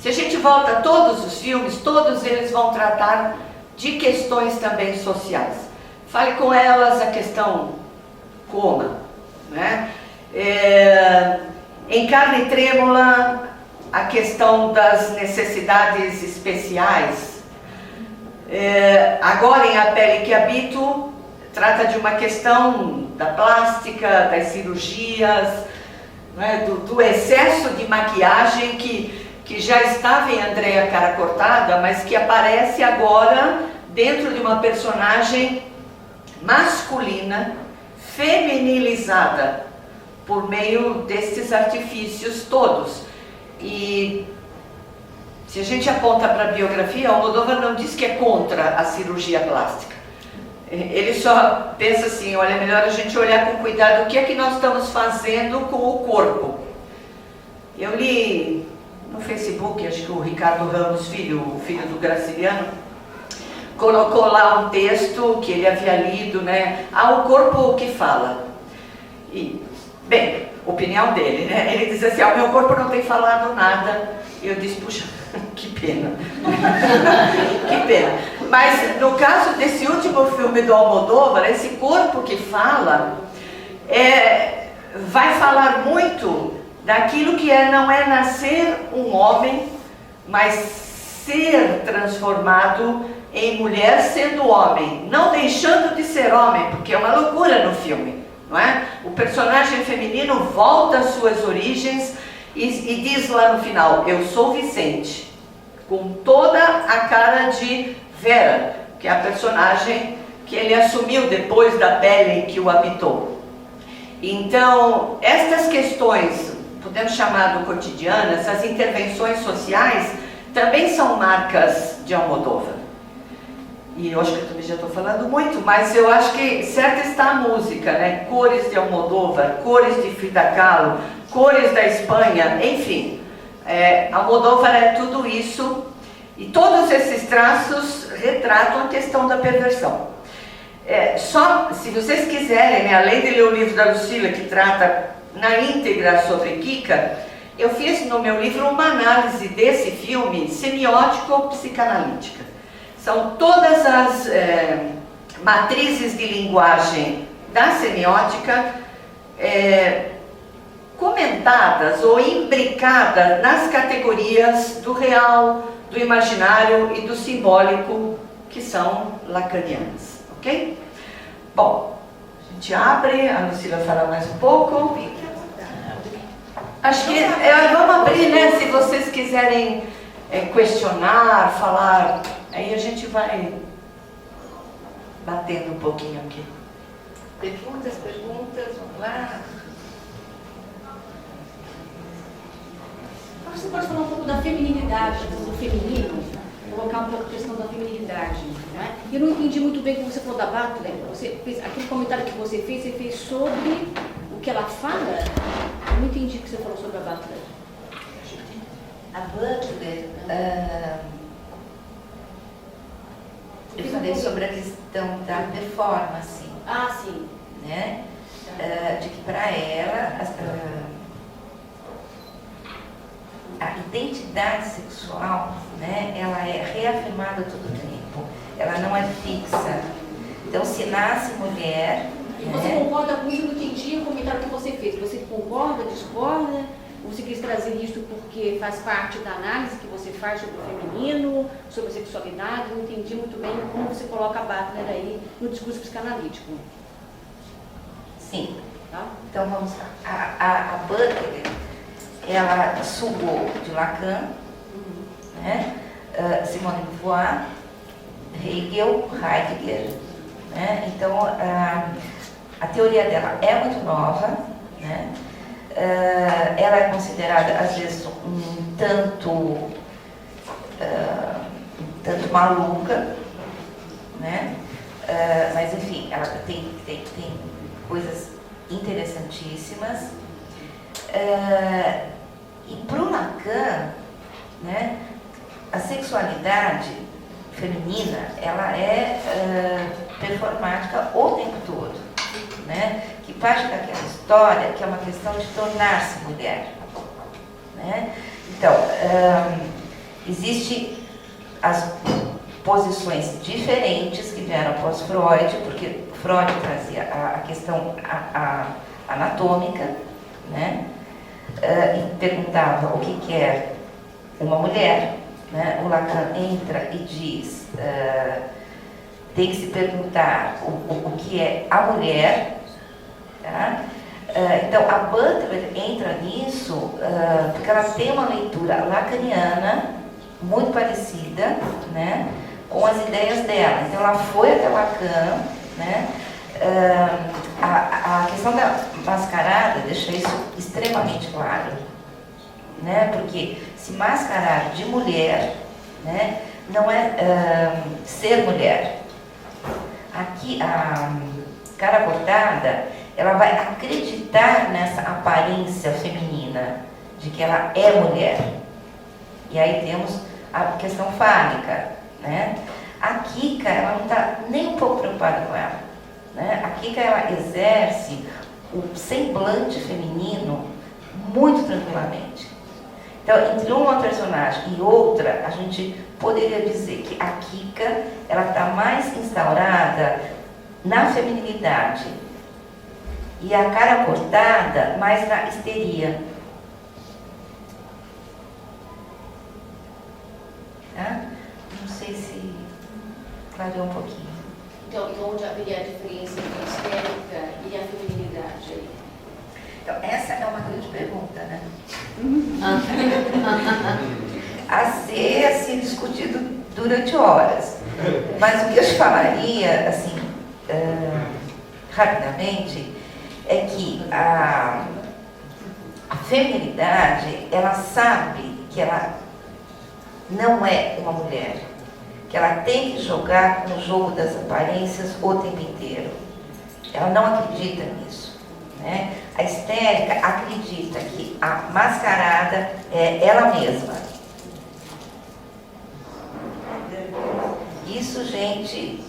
Se a gente volta a todos os filmes, todos eles vão tratar de questões também sociais. Fale com elas a questão coma, né? Em Carne Trêmula, a questão das necessidades especiais. Agora em A Pele que Habito, trata de uma questão da plástica, das cirurgias, né? do excesso de maquiagem que já estava em Andréa Cara Cortada, mas que aparece agora dentro de uma personagem masculina, feminilizada, por meio desses artifícios todos. E se a gente aponta para a biografia, Almodóvar não diz que é contra a cirurgia plástica. Ele só pensa assim, olha, é melhor a gente olhar com cuidado o que é que nós estamos fazendo com o corpo. Eu li no Facebook, acho que o Ricardo Ramos Filho, o filho do Graciliano, colocou lá um texto que ele havia lido, né? O corpo que fala. E, bem, opinião dele, né? Ele diz assim, o meu corpo não tem falado nada. E eu disse, puxa, que pena. Que pena. Mas no caso desse último filme do Almodóvar, esse corpo que fala, vai falar muito daquilo que não é nascer um homem, mas ser transformado em mulher sendo homem, não deixando de ser homem, porque é uma loucura no filme, não é? O personagem feminino volta às suas origens e diz lá no final, eu sou Vicente, com toda a cara de Vera, que é a personagem que ele assumiu depois da pele que o habitou. Então, estas questões, podemos chamar do cotidiano, essas intervenções sociais, também são marcas de Almodóvar. E eu acho que eu também já estou falando muito, mas eu acho que certa está a música, né? Cores de Almodóvar, cores de Frida Kahlo, cores da Espanha, enfim. Almodóvar é tudo isso, e todos esses traços retratam a questão da perversão. Só, se vocês quiserem, né, além de ler o livro da Lucila, que trata na íntegra sobre Kika, eu fiz no meu livro uma análise desse filme semiótico-psicanalítica. São todas as matrizes de linguagem da semiótica comentadas ou imbricadas nas categorias do real, do imaginário e do simbólico, que são lacanianas, ok? Bom, a gente abre, a Lucila fala mais um pouco. Acho que vamos abrir, né? Se vocês quiserem questionar, falar, aí a gente vai batendo um pouquinho aqui. Perguntas, vamos lá. Você pode falar um pouco da feminilidade, do feminino, colocar um pouco a questão da feminilidade, né? Eu não entendi muito bem como você falou da Butler. Você fez, aquele comentário que você fez sobre o que ela fala. Eu não entendi o que você falou sobre a Butler. A Butler, eu falei sobre a questão da performance. Ah, sim. Né? De que para ela a identidade sexual, né, ela é reafirmada todo o tempo, ela não é fixa. Então, se nasce mulher... E você concorda com isso? Eu não entendi o comentário que você fez. Você concorda, discorda? Você quis trazer isso porque faz parte da análise que você faz sobre o feminino, sobre a sexualidade? Eu não entendi muito bem como você coloca a Butler aí no discurso psicanalítico. Sim. Tá? Então, vamos lá. A Butler, ela sugou de Lacan, né? Simone de Beauvoir, Hegel, Heidegger, né? Então, a teoria dela é muito nova, né? Ela é considerada, às vezes, um tanto maluca, né? Mas, enfim, ela tem coisas interessantíssimas. E para o Lacan, né, a sexualidade feminina, ela é performática o tempo todo, né? Que parte daquela história que é uma questão de tornar-se mulher, né? Então, Existem as posições diferentes que vieram após Freud, porque Freud trazia a questão anatômica, né? E perguntava o que é uma mulher, né? O Lacan entra e diz, tem que se perguntar o que é a mulher, tá? Então a Butler entra nisso porque ela tem uma leitura lacaniana muito parecida, né, com as ideias dela. Então ela foi até Lacan, né? A questão da mascarada deixa isso extremamente claro, né? Porque se mascarar de mulher, né, não é ser mulher. Aqui a Cara Cortada, ela vai acreditar nessa aparência feminina de que ela é mulher. E aí temos a questão fálica, né? A Kika, ela não está nem um pouco preocupada com ela, né? A Kika, ela exerce o semblante feminino muito tranquilamente. Então, entre uma personagem e outra, a gente poderia dizer que a Kika, ela está mais instaurada na feminilidade e a Cara Cortada mais na histeria. Não sei se clareou um pouquinho. Então, onde haveria a diferença entre a histérica e a feminilidade aí? Então, essa é uma grande pergunta, né? A ser discutido durante horas. Mas o que eu te falaria, assim, rapidamente, é que a feminilidade, ela sabe que ela não é uma mulher, que ela tem que jogar com o jogo das aparências o tempo inteiro. Ela não acredita nisso, né? A histérica acredita que a mascarada é ela mesma. Isso, gente,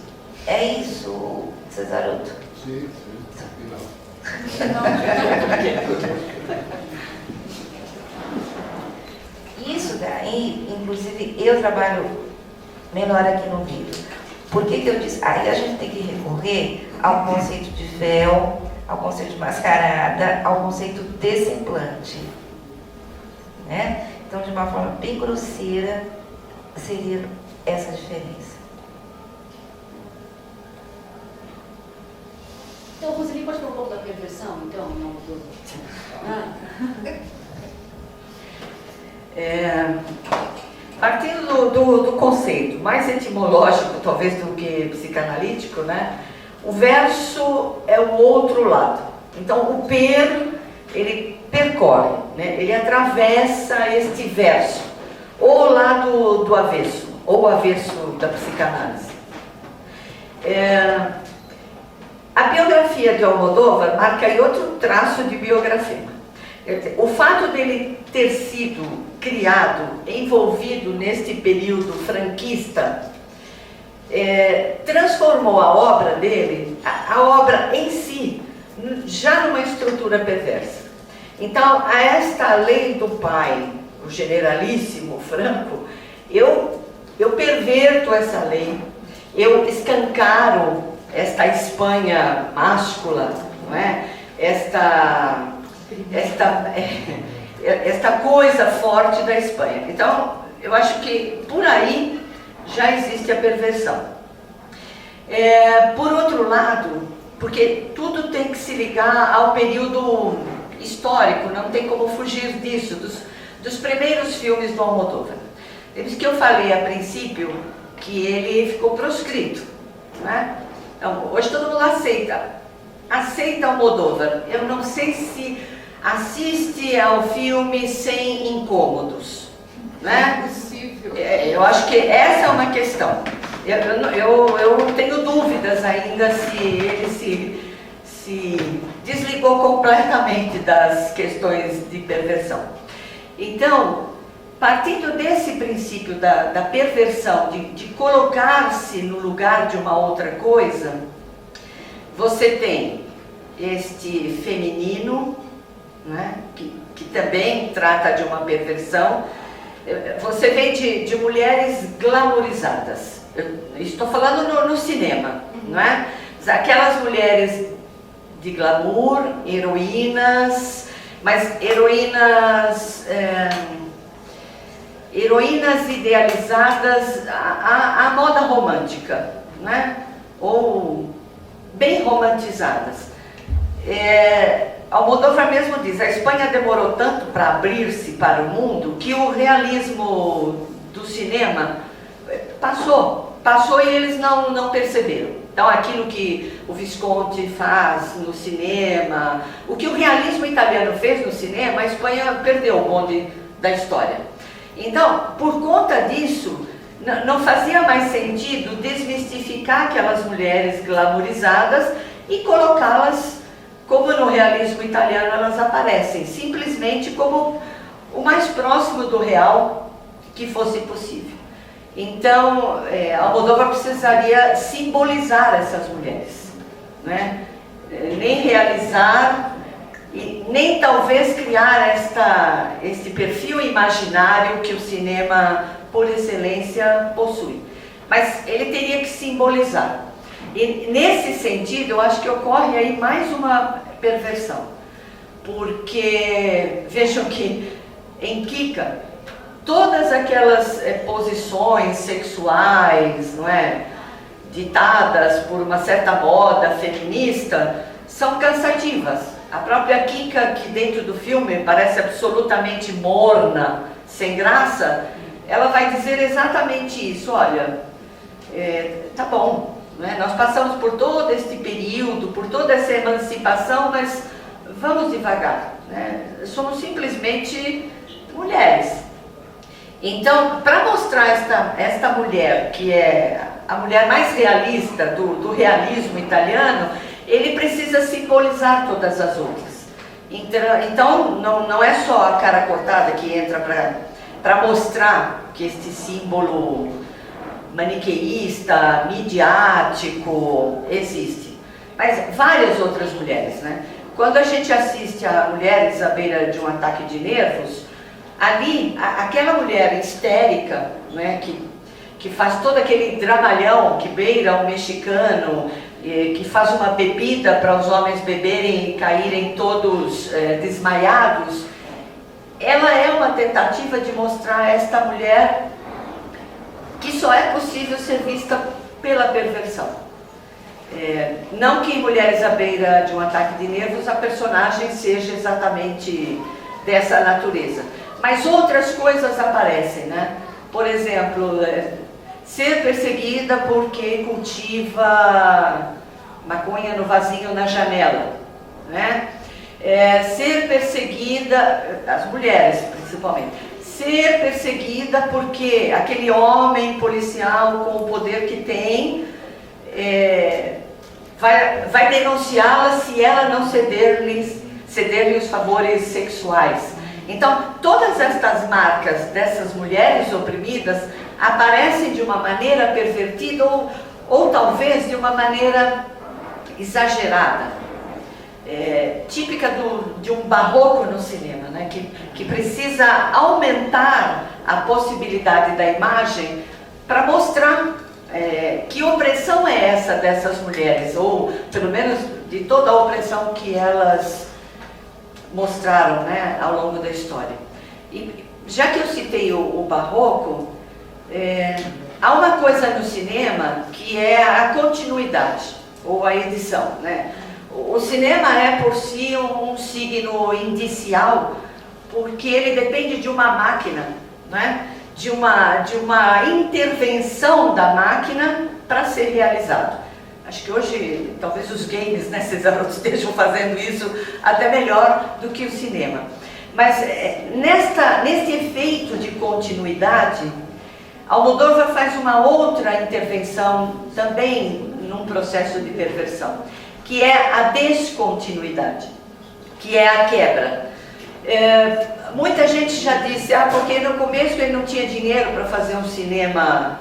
é isso, Cesaroto. Sim. Isso daí, inclusive, eu trabalho menor aqui no vídeo. Por que eu disse? Aí a gente tem que recorrer ao conceito de véu, ao conceito de mascarada, ao conceito de semblante, né? Então, de uma forma bem grosseira, seria essa diferença. Então, Roseli, pode falar um pouco da perversão, então? Não, partindo do conceito mais etimológico, talvez, do que psicanalítico, né? O verso é o outro lado. Então, o ele percorre, né? Ele atravessa este verso, ou o lado do avesso, ou o avesso da psicanálise. A biografia de Almodóvar marca aí outro traço de biografia. O fato dele ter sido criado, envolvido neste período franquista, transformou a obra dele, a obra em si, já numa estrutura perversa. Então, a esta lei do pai, o generalíssimo Franco, eu perverto essa lei, eu escancaro esta Espanha máscula, não é? Esta coisa forte da Espanha. Então, eu acho que por aí já existe a perversão. Por outro lado, porque tudo tem que se ligar ao período histórico, não tem como fugir disso, dos primeiros filmes do Almodóvar. Isso que eu falei a princípio, que ele ficou proscrito, né? Então, hoje todo mundo aceita Almodóvar. Eu não sei se assiste ao filme sem incômodos, né? é possível. Eu acho que essa é uma questão. Eu tenho dúvidas ainda se ele se desligou completamente das questões de perversão. Então, partindo desse princípio da perversão, de colocar-se no lugar de uma outra coisa, você tem este feminino, né, que também trata de uma perversão, Você vê de mulheres glamourizadas. Eu estou falando no cinema, não é? Aquelas mulheres de glamour, heroínas, mas heroínas idealizadas à moda romântica, né? Ou bem romantizadas. Almodóvar mesmo diz, a Espanha demorou tanto para abrir-se para o mundo que o realismo do cinema passou e eles não perceberam. Então aquilo que o Visconti faz no cinema, o que o realismo italiano fez no cinema, a Espanha perdeu o bonde da história. Então, por conta disso, não fazia mais sentido desmistificar aquelas mulheres glamourizadas e colocá-las como no realismo italiano elas aparecem, simplesmente como o mais próximo do real que fosse possível. Então, Almodóvar precisaria simbolizar essas mulheres, né? Nem realizar, e nem talvez criar este perfil imaginário que o cinema, por excelência, possui. Mas ele teria que simbolizar. E nesse sentido, eu acho que ocorre aí mais uma perversão. Porque, vejam que em Kika, todas aquelas posições sexuais, não é, ditadas por uma certa moda feminista, são cansativas. A própria Kika, que dentro do filme parece absolutamente morna, sem graça, ela vai dizer exatamente isso. Olha, tá bom, né? Nós passamos por todo este período, por toda essa emancipação, mas vamos devagar, né? Somos simplesmente mulheres. Então, para mostrar esta mulher, que é a mulher mais realista do realismo italiano, ele precisa simbolizar todas as outras. Então não é só a cara cortada que entra para mostrar que este símbolo maniqueísta, midiático, existe. Mas várias outras mulheres, né? Quando a gente assiste a Mulheres à Beira de um Ataque de Nervos, ali, aquela mulher histérica, né, que faz todo aquele dramalhão que beira o mexicano, que faz uma bebida para os homens beberem e caírem todos desmaiados, ela é uma tentativa de mostrar esta mulher que só é possível ser vista pela perversão. Não que em Mulheres à Beira de um Ataque de Nervos a personagem seja exatamente dessa natureza, mas outras coisas aparecem, né? Por exemplo, ser perseguida porque cultiva maconha no vasinho na janela, né? Ser perseguida, as mulheres principalmente, ser perseguida porque aquele homem policial com o poder que tem vai denunciá-la se ela não ceder-lhe os favores sexuais. Então, todas estas marcas dessas mulheres oprimidas aparecem de uma maneira pervertida ou talvez de uma maneira exagerada, típica de um barroco no cinema, né? que precisa aumentar a possibilidade da imagem para mostrar que opressão é essa dessas mulheres, ou pelo menos de toda a opressão que elas mostraram, né, ao longo da história. E já que eu citei o barroco, há uma coisa no cinema que é a continuidade, ou a edição, né? O cinema é por si um signo indicial, porque ele depende de uma máquina, né? de uma intervenção da máquina para ser realizado. Acho que hoje, talvez os games, né, Cesaro, estejam fazendo isso até melhor do que o cinema. Mas neste efeito de continuidade, Almodóvar faz uma outra intervenção também num processo de perversão, que é a descontinuidade, que é a quebra. Muita gente já disse, porque no começo ele não tinha dinheiro para fazer um cinema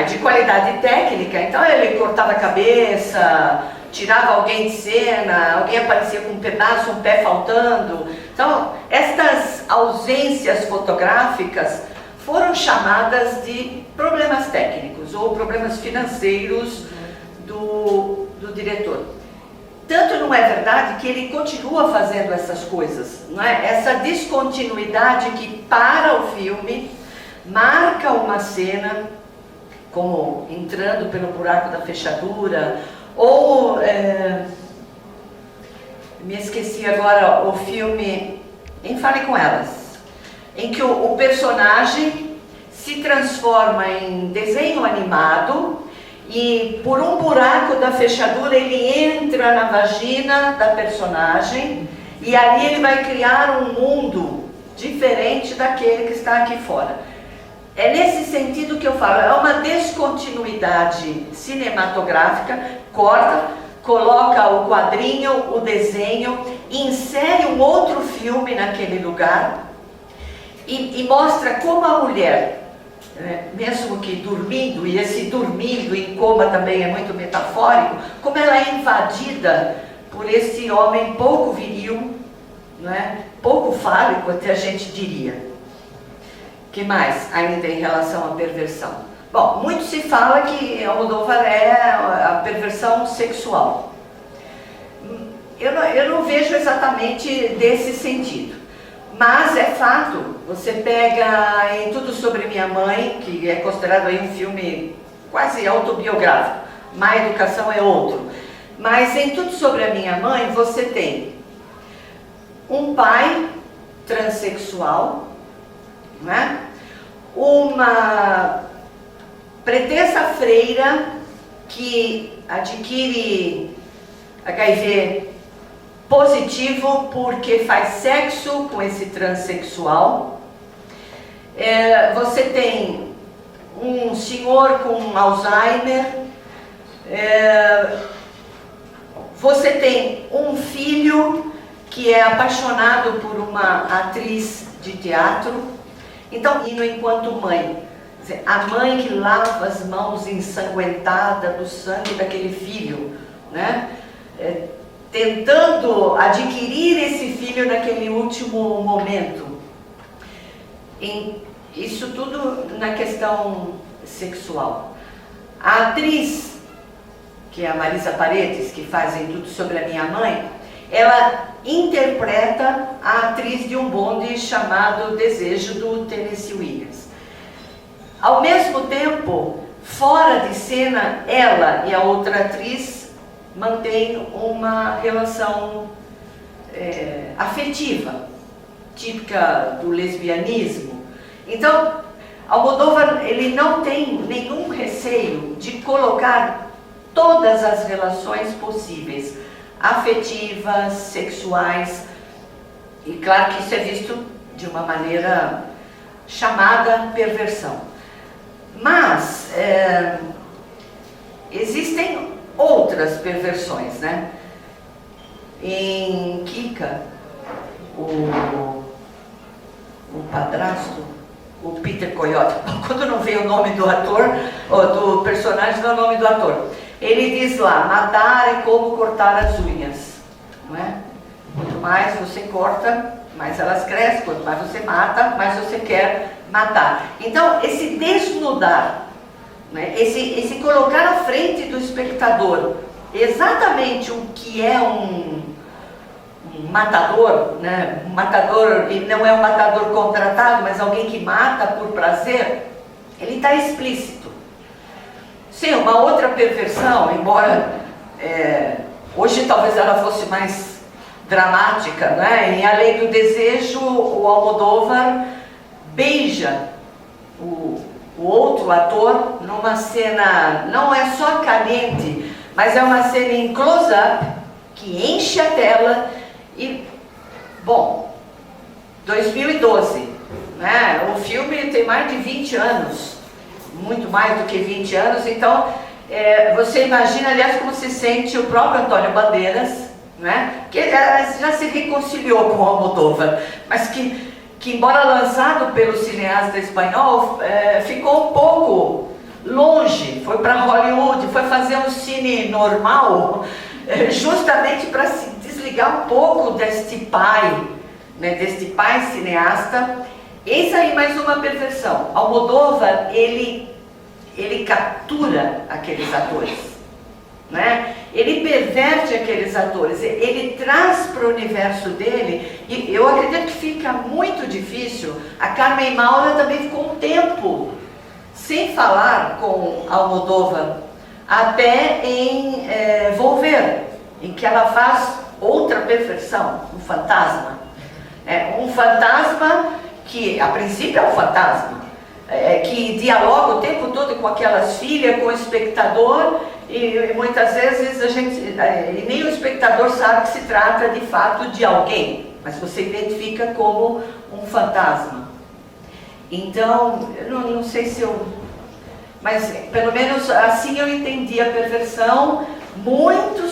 de qualidade técnica, então ele cortava a cabeça, tirava alguém de cena, alguém aparecia com um pedaço, um pé faltando. Então, estas ausências fotográficas foram chamadas de problemas técnicos ou problemas financeiros do diretor. Tanto não é verdade que ele continua fazendo essas coisas, não é? Essa descontinuidade que para o filme, marca uma cena, como entrando pelo buraco da fechadura, ou, me esqueci agora, o filme em Fale com Elas, em que o personagem se transforma em desenho animado e por um buraco da fechadura ele entra na vagina da personagem e ali ele vai criar um mundo diferente daquele que está aqui fora. É nesse sentido que eu falo, é uma descontinuidade cinematográfica, corta, coloca o quadrinho, o desenho, insere um outro filme naquele lugar e mostra como a mulher, mesmo que dormindo, e esse dormindo em coma também é muito metafórico, como ela é invadida por esse homem pouco viril, pouco fálico, até a gente diria. Que mais ainda em relação à perversão? Bom, muito se fala que Almodóvar é a perversão sexual. Eu não vejo exatamente desse sentido. Mas é fato, você pega em Tudo Sobre Minha Mãe, que é considerado aí um filme quase autobiográfico, Má Educação é outro. Mas em Tudo Sobre a Minha Mãe, você tem um pai transexual, uma pretesa freira que adquire HIV positivo porque faz sexo com esse transexual. Você tem um senhor com Alzheimer. Você tem um filho que é apaixonado por uma atriz de teatro. Então, indo enquanto mãe, a mãe que lava as mãos ensanguentada do sangue daquele filho, tentando adquirir esse filho naquele último momento. Isso tudo na questão sexual. A atriz, que é a Marisa Paredes, que faz em Tudo Sobre a Minha Mãe, ela interpreta a atriz de um bonde chamado Desejo, do Tennessee Williams. Ao mesmo tempo, fora de cena, ela e a outra atriz mantêm uma relação afetiva, típica do lesbianismo. Então, Almodóvar, ele não tem nenhum receio de colocar todas as relações possíveis, afetivas, sexuais, e claro que isso é visto de uma maneira chamada perversão. Mas existem outras perversões, Em Kika, o padrasto, o Peter Coyote, quando não vem o nome do ator, ou do personagem, não é o nome do ator, ele diz lá, matar é como cortar as unhas, não é? Quanto mais você corta, mais elas crescem, quanto mais você mata, mais você quer matar. Então, esse desnudar, esse colocar à frente do espectador exatamente o que é um matador, um matador, e não é um matador contratado, mas alguém que mata por prazer, ele está explícito. Sim, uma outra perversão, embora hoje talvez ela fosse mais dramática, em A Lei do Desejo, o Almodóvar beija o outro ator numa cena, não é só caliente, mas é uma cena em close-up que enche a tela e, bom, 2012, o filme tem mais de 20 anos, muito mais do que 20 anos, então você imagina, aliás, como se sente o próprio Antônio Bandeiras, que já se reconciliou com o Almodóvar, mas que embora lançado pelo cineasta espanhol, ficou um pouco longe, foi para Hollywood, foi fazer um cine normal, justamente para se desligar um pouco deste pai cineasta, Eis aí mais uma perversão. Almodóvar, ele captura aqueles atores, né? Ele perverte aqueles atores, ele traz para o universo dele, e eu acredito que fica muito difícil. A Carmen Maura também ficou um tempo sem falar com Almodóvar, até em Volver, em que ela faz outra perversão, um fantasma. Um fantasma que, a princípio, é um fantasma, que dialoga o tempo todo com aquelas filhas, com o espectador, e muitas vezes nem o espectador sabe que se trata de fato de alguém, mas você identifica como um fantasma. Então, eu não sei se eu... Mas, pelo menos assim eu entendi a perversão, muito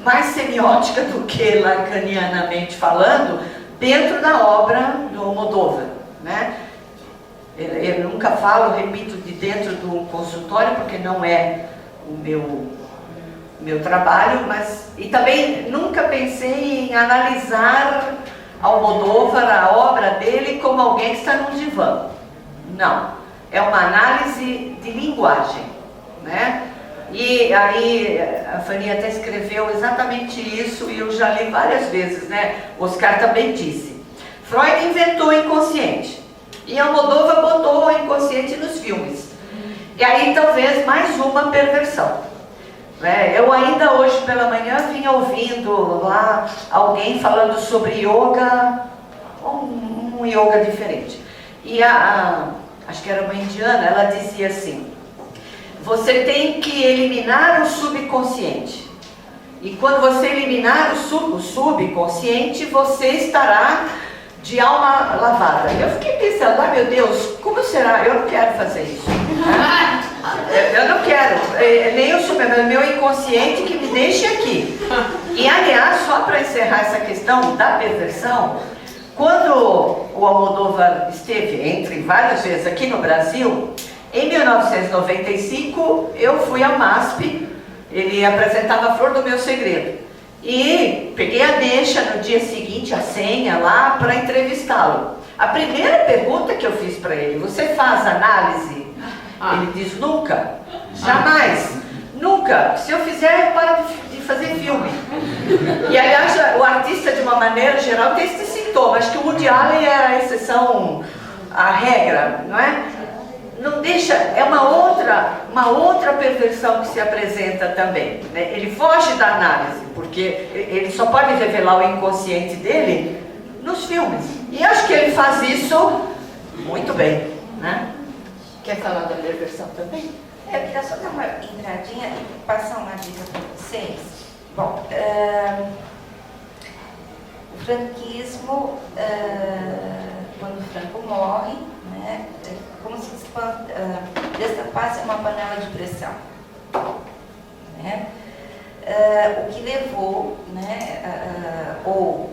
mais semiótica do que lacanianamente falando, dentro da obra do Almodóvar, né? Eu nunca falo, repito, de dentro do consultório, porque não é o meu trabalho, e também nunca pensei em analisar Almodóvar, a obra dele, como alguém que está num divã. Não, é uma análise de linguagem, né? E aí a Fanny até escreveu exatamente isso, e eu já li várias vezes, né? Oscar também disse. Freud inventou o inconsciente, e Almodóvar botou o inconsciente nos filmes. E aí talvez mais uma perversão. Eu ainda hoje pela manhã vinha ouvindo lá alguém falando sobre yoga, um yoga diferente. E acho que era uma indiana, ela dizia assim: você tem que eliminar o subconsciente. E quando você eliminar o subconsciente, você estará de alma lavada. Eu fiquei pensando, meu Deus, como será? Eu não quero fazer isso. Eu não quero, nem o meu inconsciente que me deixe aqui. E aliás, só para encerrar essa questão da perversão, quando o Almodóvar esteve, entre várias vezes, aqui no Brasil, em 1995, eu fui à MASP, ele apresentava a Flor do Meu Segredo. E peguei a deixa no dia seguinte, a senha lá, para entrevistá-lo. A primeira pergunta que eu fiz para ele: você faz análise? Ele diz: nunca, jamais, nunca. Se eu fizer, eu paro de fazer filme. E aliás, o artista, de uma maneira geral, tem esse sintoma. Acho que o Woody Allen é a exceção à regra, não é? Não deixa, é uma outra perversão que se apresenta também, né? Ele foge da análise, porque ele só pode revelar o inconsciente dele nos filmes. E acho que ele faz isso muito bem, né? Quer falar da perversão também? Eu queria só dar uma entradinha e passar uma dica para vocês. Bom, o franquismo, quando o Franco morre, né, como se destapasse uma panela de pressão, né? O que levou, né, ou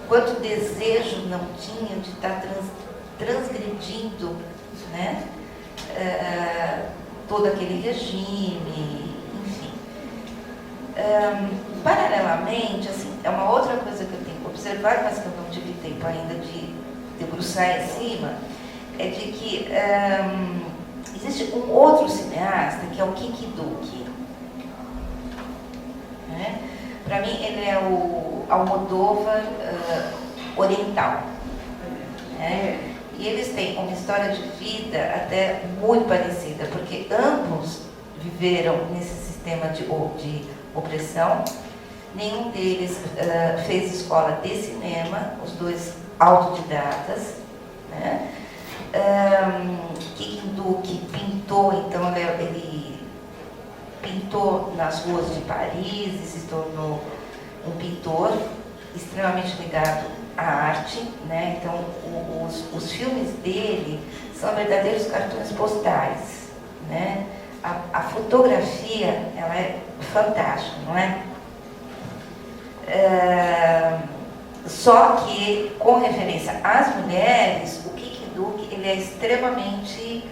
quanto desejo não tinha de estar transgredindo, né, todo aquele regime, enfim. Paralelamente, assim, é uma outra coisa que eu tenho que observar, mas que eu não tive tempo ainda de debruçar em cima, é de que existe um outro cineasta, que é o Kikiduki. Né? Para mim, ele é o Almodóvar oriental. Né? E eles têm uma história de vida até muito parecida, porque ambos viveram nesse sistema de opressão. Nenhum deles fez escola de cinema, os dois autodidatas, né? Kikiduki pintou, então ele pintou nas ruas de Paris e se tornou um pintor extremamente ligado à arte, né? Então os filmes dele são verdadeiros cartões postais, né? A fotografia, ela é fantástica, não é? Só que, com referência às mulheres, o Kikiduki, ele é extremamente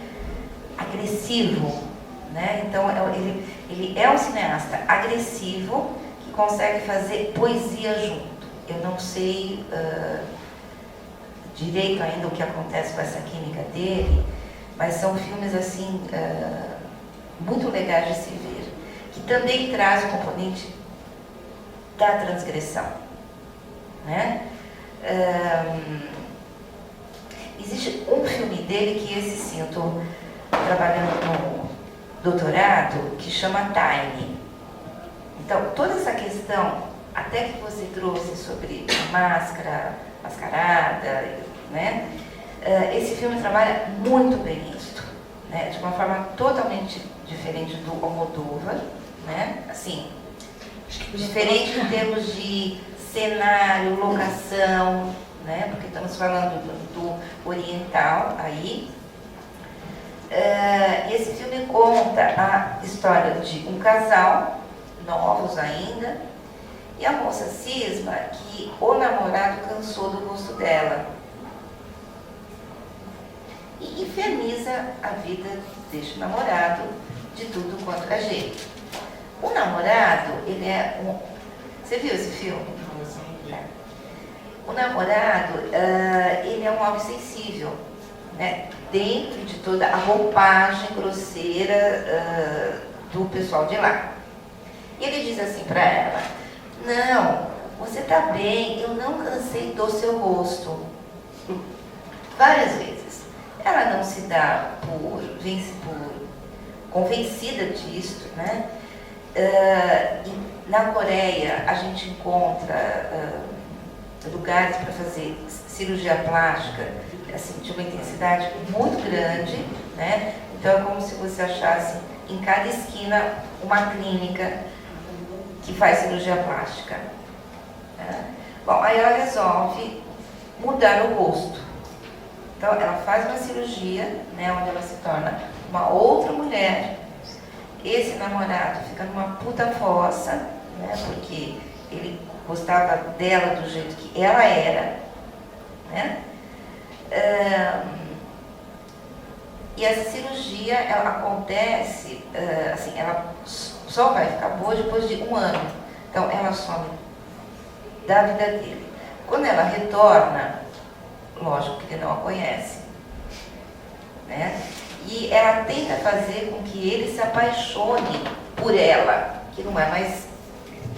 agressivo, né? Então, ele é um cineasta agressivo que consegue fazer poesia junto. Eu não sei direito ainda o que acontece com essa química dele, mas são filmes assim muito legais de se ver, que também traz o componente da transgressão, né? Existe um filme dele que esse sim, eu estou trabalhando no doutorado, que chama Time. Então, toda essa questão, até que você trouxe sobre a máscara, mascarada, né? Esse filme trabalha muito bem isso, né? De uma forma totalmente diferente do Almodóvar, né? Assim, diferente em termos de cenário, locação, né? Porque estamos falando do oriental aí. Esse filme conta a história de um casal, novos ainda, e a moça cisma que o namorado cansou do rosto dela e inferniza a vida deste namorado de tudo quanto é jeito. O namorado, ele é um... Você viu esse filme? Tá. O namorado, ele é um homem sensível, né? Dentro de toda a roupagem grosseira do pessoal de lá. E ele diz assim para ela: não, você está bem, eu não cansei do seu rosto. Várias vezes. Ela não se dá por convencida disso, né? Na Coreia, a gente encontra lugares para fazer cirurgia plástica assim, de uma intensidade muito grande, né? Então é como se você achasse em cada esquina uma clínica que faz cirurgia plástica, né? Bom, aí ela resolve mudar o rosto. Então ela faz uma cirurgia, né, onde ela se torna uma outra mulher. Esse namorado fica numa puta fossa, né, porque ele gostava dela do jeito que ela era, né? E essa cirurgia, ela acontece, assim, ela só vai ficar boa depois de 1 ano. Então, ela some da vida dele. Quando ela retorna, lógico que ele não a conhece, né? E ela tenta fazer com que ele se apaixone por ela, que não é mais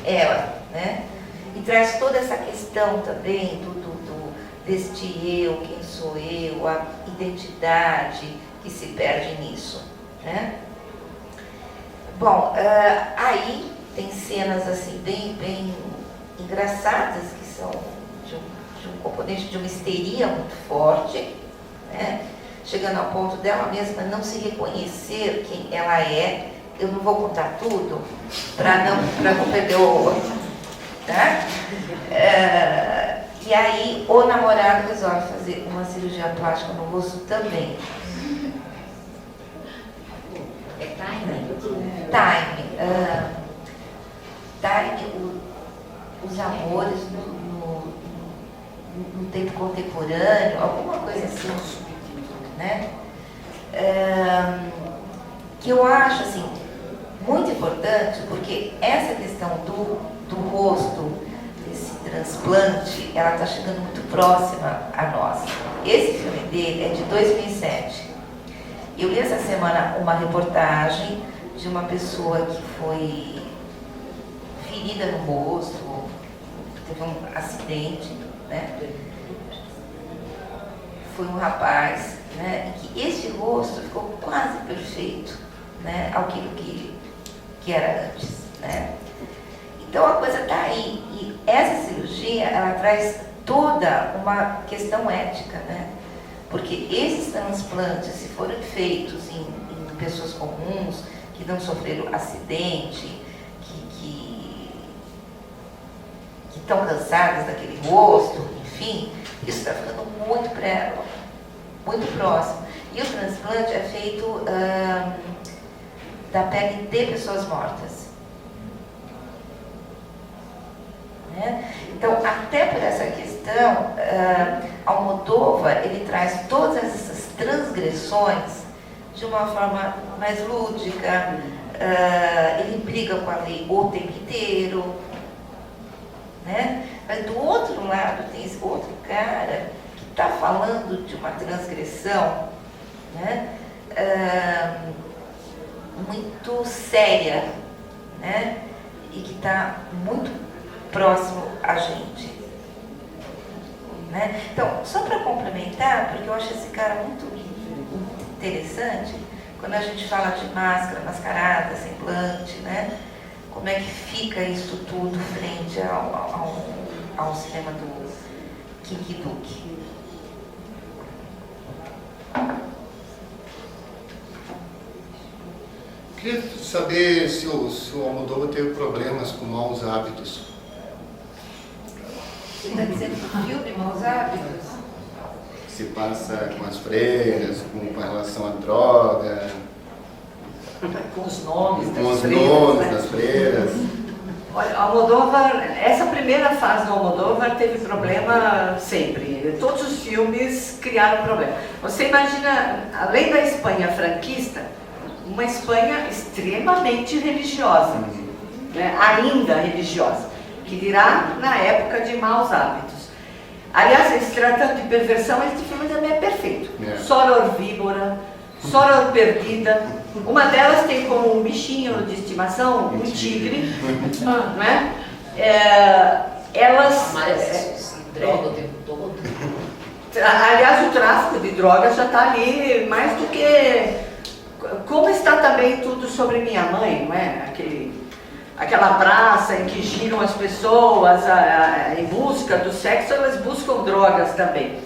ela, né? E traz toda essa questão também deste eu, quem sou eu, a identidade que se perde nisso, né? Bom, aí tem cenas assim bem engraçadas, que são de um componente de uma histeria muito forte, né? Chegando ao ponto dela mesma não se reconhecer quem ela é. Eu não vou contar tudo para não perder o... Tá? E aí o namorado resolve fazer uma cirurgia plástica no rosto também. É Time? Time, os amores no tempo contemporâneo, alguma coisa assim, né? Que eu acho assim muito importante, porque essa questão do rosto, desse transplante, ela está chegando muito próxima a nós. Esse filme dele é de 2007. Eu li essa semana uma reportagem de uma pessoa que foi ferida no rosto, teve um acidente, né? Foi um rapaz, né? E que este rosto ficou quase perfeito, né? Aquilo que era antes, né? Então a coisa está aí. E essa cirurgia, ela traz toda uma questão ética, né? Porque esses transplantes, se forem feitos em pessoas comuns, que não sofreram acidente, que estão cansadas daquele rosto, enfim, isso está ficando muito próximo. E o transplante é feito da pele de pessoas mortas. Né? Então, até por essa questão, Almodóvar, ele traz todas essas transgressões de uma forma mais lúdica, ele briga com a lei o tempo inteiro, né? Mas do outro lado tem esse outro cara que está falando de uma transgressão, né, muito séria, né, e que está muito próximo a gente. Né? Então, só para complementar, porque eu acho esse cara muito interessante, quando a gente fala de máscara, mascarada, semblante, né? Como é que fica isso tudo frente ao cinema do Kinky Duke? Queria saber se o Almodóvar teve problemas com maus hábitos. Você está dizendo do filme Maus Hábitos? Se passa com as freiras, com relação à droga, Com os nomes com das os freiras, nomes né? das freiras. Olha, Almodóvar, essa primeira fase do Almodóvar teve problema sempre. Todos os filmes criaram problema. Você imagina, além da Espanha franquista, uma Espanha extremamente religiosa, né? Ainda religiosa, que dirá na época de Maus Hábitos. Aliás, se tratando de perversão, este filme também é perfeito. Soror víbora, Soror perdida. Uma delas tem como um bichinho de estimação um tigre, não é? Elas... droga o tempo todo. Aliás, o tráfico de drogas já está ali mais do que... Como está também tudo sobre minha mãe, não é? Aquela praça em que giram as pessoas em busca do sexo, elas buscam drogas também.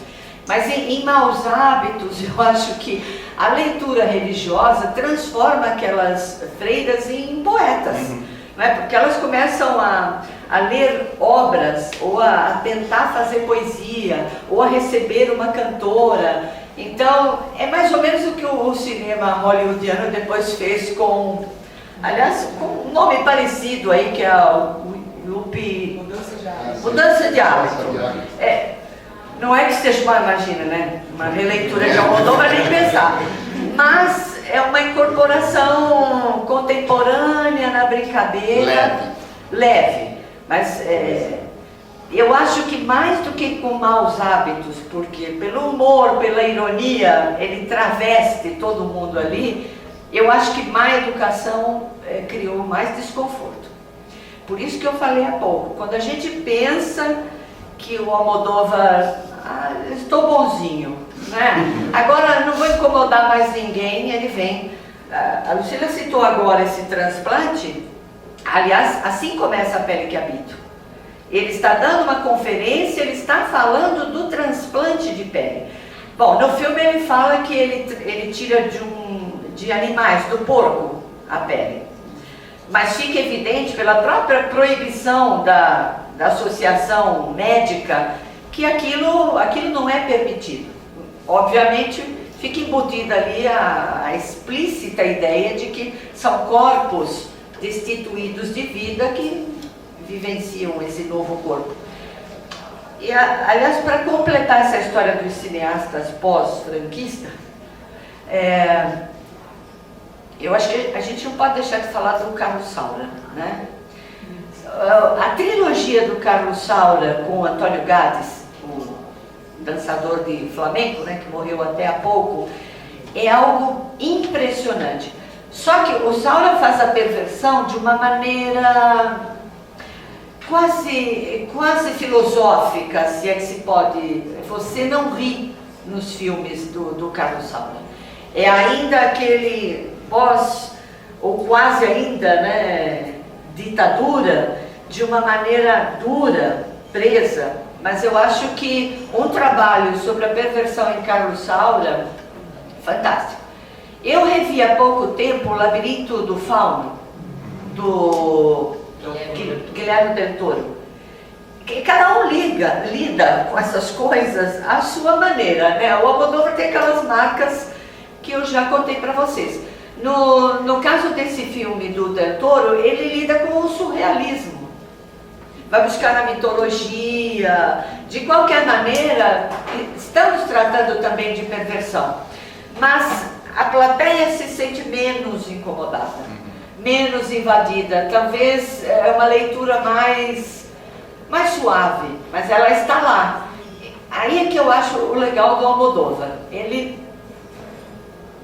Mas em Maus Hábitos, eu acho que a leitura religiosa transforma aquelas freiras em poetas, não é? Porque elas começam a ler obras, ou a tentar fazer poesia, ou a receber uma cantora. Então, é mais ou menos o que o cinema hollywoodiano depois fez com, aliás, com um nome parecido aí, que é o Mudança de Hábito. Não é que seja uma, imagina, né? Uma releitura de Almodóvar, nem pensar. Mas é uma incorporação contemporânea na brincadeira, leve. Mas eu acho que mais do que com Maus Hábitos, porque pelo humor, pela ironia, ele traveste todo mundo ali, eu acho que Má Educação criou mais desconforto. Por isso que eu falei há pouco, quando a gente pensa que o Almodóvar, estou bonzinho, né? Agora não vou incomodar mais ninguém, ele vem. A Lucília citou agora esse transplante, aliás, assim começa A Pele que Habito. Ele está dando uma conferência, ele está falando do transplante de pele. Bom, no filme ele fala que ele tira de animais, do porco, a pele. Mas fica evidente pela própria proibição da associação médica que aquilo não é permitido. Obviamente fica embutida ali a explícita ideia de que são corpos destituídos de vida que vivenciam esse novo corpo. E, aliás, para completar essa história dos cineastas pós-franquista, eu acho que a gente não pode deixar de falar do Carlos Saura, né? A trilogia do Carlos Saura com Antônio Gades, o dançador de flamenco, né, que morreu até há pouco, é algo impressionante. Só que o Saura faz a perversão de uma maneira quase filosófica, se é que se pode. Você não ri nos filmes do Carlos Saura. É ainda aquele ou quase ainda, né, ditadura, de uma maneira dura, presa. Mas eu acho que um trabalho sobre a perversão em Carlos Saura, fantástico. Eu revi há pouco tempo O Labirinto do Fauno, do Guilherme Del Toro. Cada um lida com essas coisas à sua maneira, né? O Almodóvar tem aquelas marcas que eu já contei para vocês. No caso desse filme do Del Toro, ele lida com o surrealismo. Vai buscar na mitologia. De qualquer maneira, estamos tratando também de perversão. Mas a plateia se sente menos incomodada, menos invadida. Talvez é uma leitura mais suave, mas ela está lá. Aí é que eu acho o legal do Almodóvar. Ele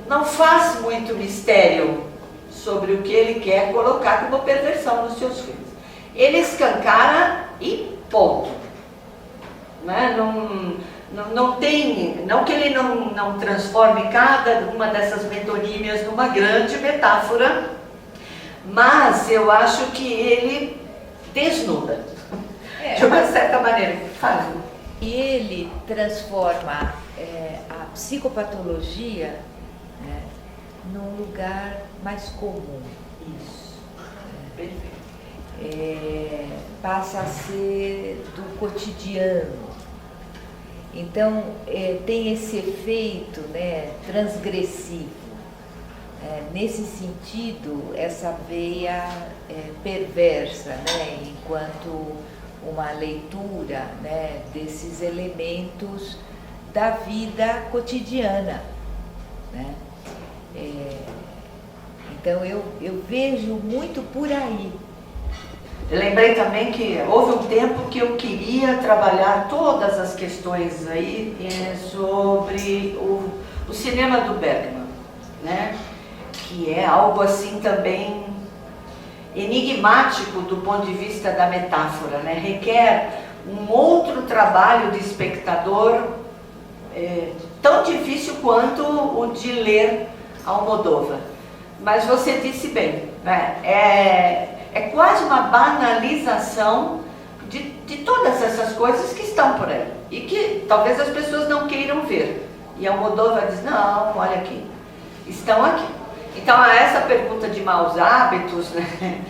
não faz muito mistério sobre o que ele quer colocar como perversão nos seus filmes. Ele escancara e ponto. Né? Não tem, não que ele não transforme cada uma dessas metonímias numa grande metáfora, mas eu acho que ele desnuda, de uma certa maneira. Fala. E ele transforma a psicopatologia, né, num lugar mais comum. Isso. Perfeito. Passa a ser do cotidiano. Então, tem esse efeito, né, transgressivo. Nesse sentido, essa veia perversa, né, enquanto uma leitura, né, desses elementos da vida cotidiana. Né? Então, eu vejo muito por aí. Eu lembrei também que houve um tempo que eu queria trabalhar todas as questões aí sobre o cinema do Bergman, né? Que é algo assim também enigmático do ponto de vista da metáfora, né? Requer um outro trabalho de espectador tão difícil quanto o de ler Almodóvar. Mas você disse bem, né? É quase uma banalização de todas essas coisas que estão por aí e que talvez as pessoas não queiram ver. E Almodóvar diz, não, olha aqui, estão aqui. Então, essa pergunta de maus hábitos, né?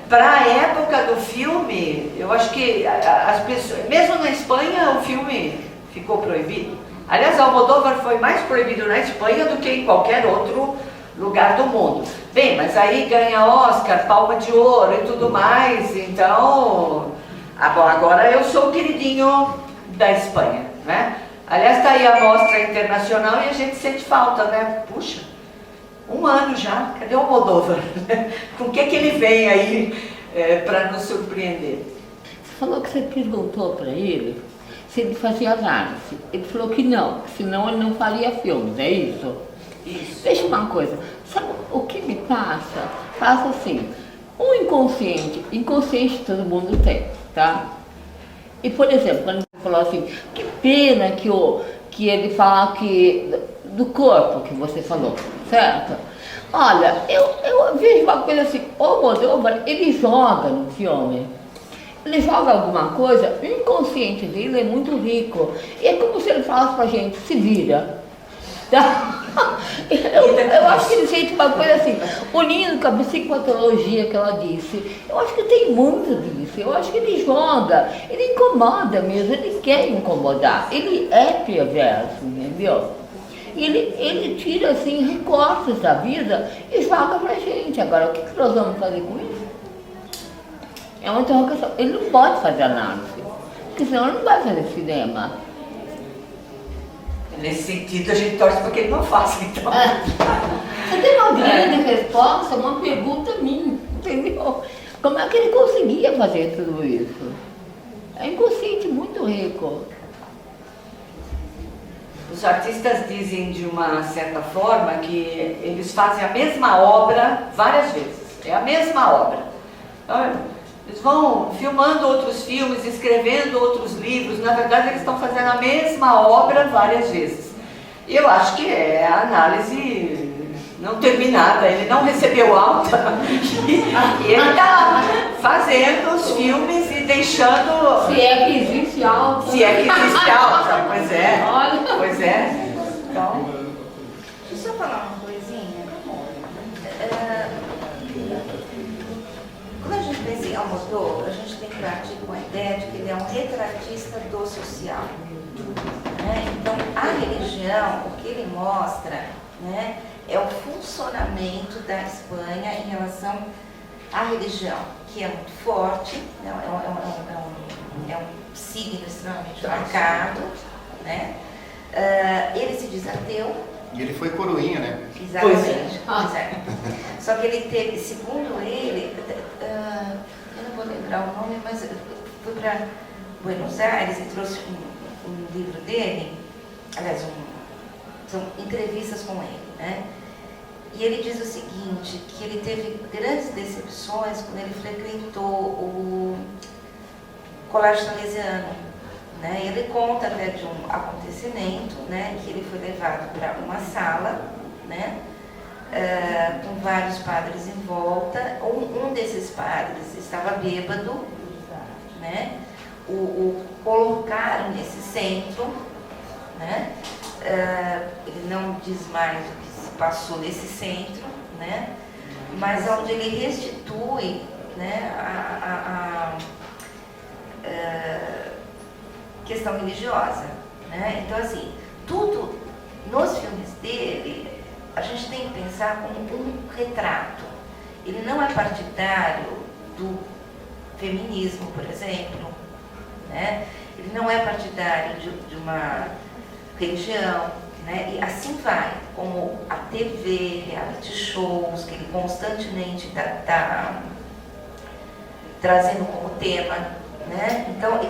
Para a época do filme, eu acho que as pessoas, mesmo na Espanha, o filme ficou proibido. Aliás, Almodóvar foi mais proibido na Espanha do que em qualquer outro lugar do mundo. Bem, mas aí ganha Oscar, Palma de Ouro e tudo mais, então... bom, agora eu sou o queridinho da Espanha, né? Aliás, está aí a mostra internacional e a gente sente falta, né? Puxa, 1 ano já, cadê o Almodóvar? Com o que ele vem aí para nos surpreender? Você falou que você perguntou para ele se ele fazia análise. Ele falou que não, senão ele não faria filmes, é isso? Isso. Deixa uma coisa, sabe o que me passa? Passa assim, um inconsciente todo mundo tem, tá? E por exemplo, quando ele falou assim, que pena que ele fala do corpo que você falou, certo? Olha, eu vejo uma coisa assim, o Almodóvar, ele joga no filme. Ele joga alguma coisa, o inconsciente dele é muito rico. E é como se ele falasse pra gente, se vira. Eu acho que ele sente uma coisa assim, unindo com a psicopatologia que ela disse. Eu acho que tem muito disso. Eu acho que ele joga, ele incomoda mesmo, ele quer incomodar. Ele é perverso, entendeu? Ele tira assim recortes da vida e joga pra gente. Agora, o que nós vamos fazer com isso? É uma interrogação. Ele não pode fazer análise, porque senão ele não vai fazer cinema. Nesse sentido, a gente torce para que ele não faça, então. Você tem uma grande resposta, uma pergunta minha, entendeu? Como é que ele conseguia fazer tudo isso? É um inconsciente muito rico. Os artistas dizem de uma certa forma que eles fazem a mesma obra várias vezes. É a mesma obra. Então, eles vão filmando outros filmes, escrevendo outros livros. Na verdade, eles estão fazendo a mesma obra várias vezes. E eu acho que é a análise não terminada. Ele não recebeu alta e ele está deixando os filmes e deixando... Se é que existe algo. Se é que existe algo, pois é. Olha. Pois é. Então... Deixa eu só falar uma coisinha. Quando a gente pensa em Almodóvar, a gente tem que partir com a ideia de que ele é um retratista do social. Né? Então, a religião, o que ele mostra, né, é o funcionamento da Espanha em relação à religião, que é muito forte, né? É um signo extremamente marcado. Né? Ele se diz ateu. E ele foi coroinha, né? Exatamente. Pois é. Só que ele teve, segundo ele, eu não vou lembrar o nome, mas foi para Buenos Aires e trouxe um um livro dele, aliás, são entrevistas com ele, né? E ele diz o seguinte, que ele teve grandes decepções quando ele frequentou o Colégio Salesiano, né? E ele conta até de um acontecimento, né, que ele foi levado para uma sala, né, com vários padres em volta. Um desses padres estava bêbado, né? O colocaram nesse centro, né? Ele não diz mais o que se passou nesse centro, né? Mas onde ele restitui, né, a questão religiosa, né? Então, assim, tudo nos filmes dele a gente tem que pensar como um retrato. Ele não é partidário do feminismo, por exemplo, né? Ele não é partidário de uma religião, né? E assim vai, como a TV, reality shows, que ele constantemente está trazendo como tema, né? Então,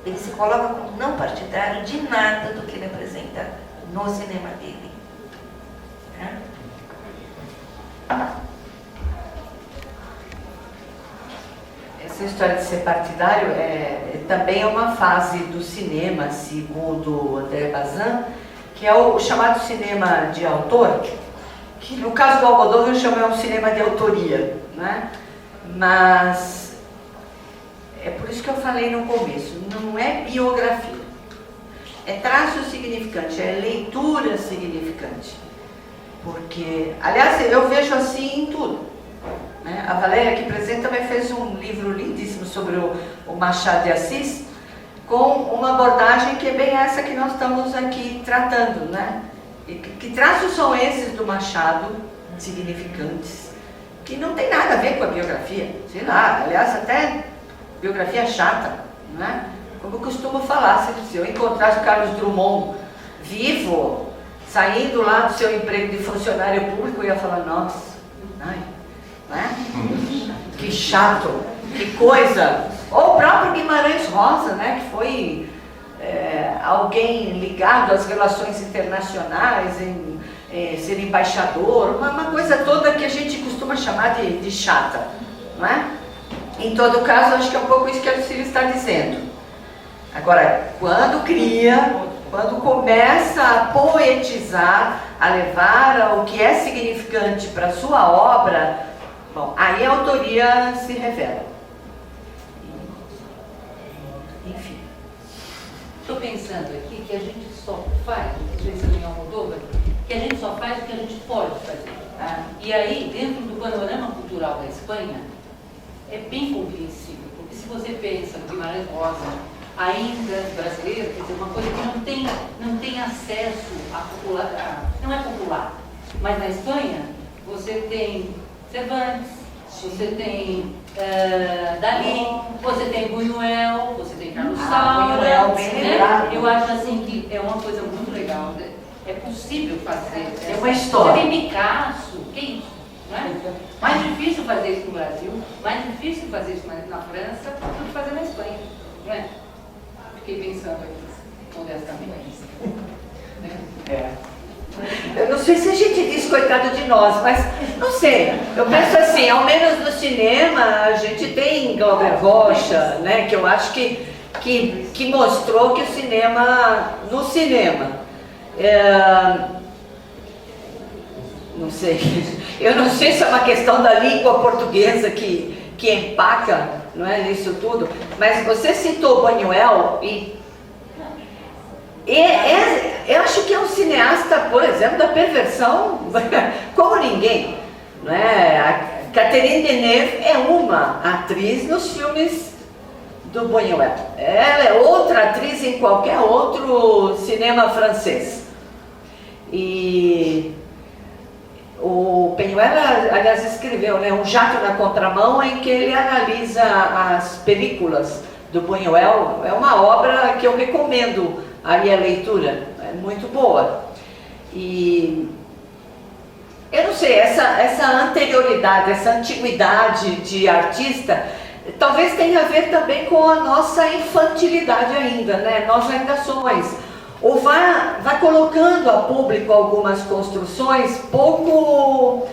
ele se coloca como não partidário de nada do que ele apresenta no cinema dele. Né? Essa história de ser partidário também é uma fase do cinema, segundo André Bazin, que é o chamado cinema de autor, que no caso do Almodóvar eu chamo um cinema de autoria, né? Mas é por isso que eu falei no começo, não é biografia, é traço significante, é leitura significante. Porque, aliás, eu vejo assim em tudo, né? A Valéria aqui presente também fez um livro lindíssimo sobre o Machado de Assis, com uma abordagem que é bem essa que nós estamos aqui tratando, né? E que traços são esses do Machado, significantes, que não tem nada a ver com a biografia, sei lá, aliás, até biografia chata, né? Como eu costumo falar, se eu encontrasse o Carlos Drummond vivo, saindo lá do seu emprego de funcionário público, eu ia falar, nossa, ai, né? Que chato, que coisa. Ou o próprio Guimarães Rosa, né? Que foi alguém ligado às relações internacionais, em ser embaixador, uma coisa toda que a gente costuma chamar de chata, não é? Em todo caso, acho que é um pouco isso que a Lucília está dizendo. Agora, quando cria, quando começa a poetizar, a levar ao que é significante para a sua obra, bom, aí a autoria se revela. Enfim. Estou pensando aqui que a gente só faz, pensando em Almodóvar, que a gente só faz o que a gente pode fazer. E aí, dentro do panorama cultural da Espanha, é bem compreensível, porque se você pensa no Guimarães Rosa, ainda brasileiro, quer dizer, uma coisa que não tem acesso à popular, não é popular, mas na Espanha você tem Cervantes, você tem Dalí, você tem Buñuel, você tem Carlos Saura, Buñuel, bem lembrado. Eu acho assim que é uma coisa muito legal, né? É possível fazer. É uma história. Você tem Picasso, que isso? Não é? Mais difícil fazer isso no Brasil, mais difícil fazer isso na França do que fazer na Espanha, não é? Fiquei pensando aqui, modestamente. Eu não sei se a gente diz coitado de nós, mas não sei. Eu penso assim, ao menos no cinema a gente tem Glauber Rocha, né? Que eu acho que mostrou que o cinema, no cinema, não sei, eu não sei se é uma questão da língua portuguesa que empaca, não é, nisso tudo, mas você citou Buñuel e eu acho que é um cineasta, por exemplo, da perversão como ninguém, não é? A Catherine Deneuve é uma atriz nos filmes do Buñuel, ela é outra atriz em qualquer outro cinema francês. E o Buñuel, aliás, escreveu, né, Um Jato na Contramão, em que ele analisa as películas do Buñuel. É uma obra que eu recomendo a minha leitura, é muito boa. E eu não sei, essa anterioridade, essa antiguidade de artista talvez tenha a ver também com a nossa infantilidade ainda, né? Nós ainda somos, ou vai colocando a público algumas construções pouco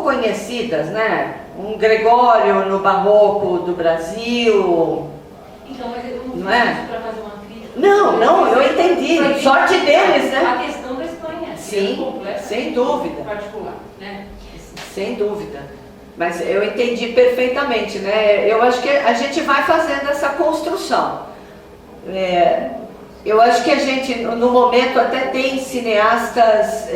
conhecidas, né? Um Gregório no Barroco do Brasil. Então, mas eu não Não é? fiz isso para fazer uma crítica. Não, eu entendi. Sorte deles, né? A questão da Espanha. Sim, completa, sem dúvida. particular, né? Sem dúvida. Mas eu entendi perfeitamente, né? Eu acho que a gente vai fazendo essa construção. Eu acho que a gente, no momento, até tem cineastas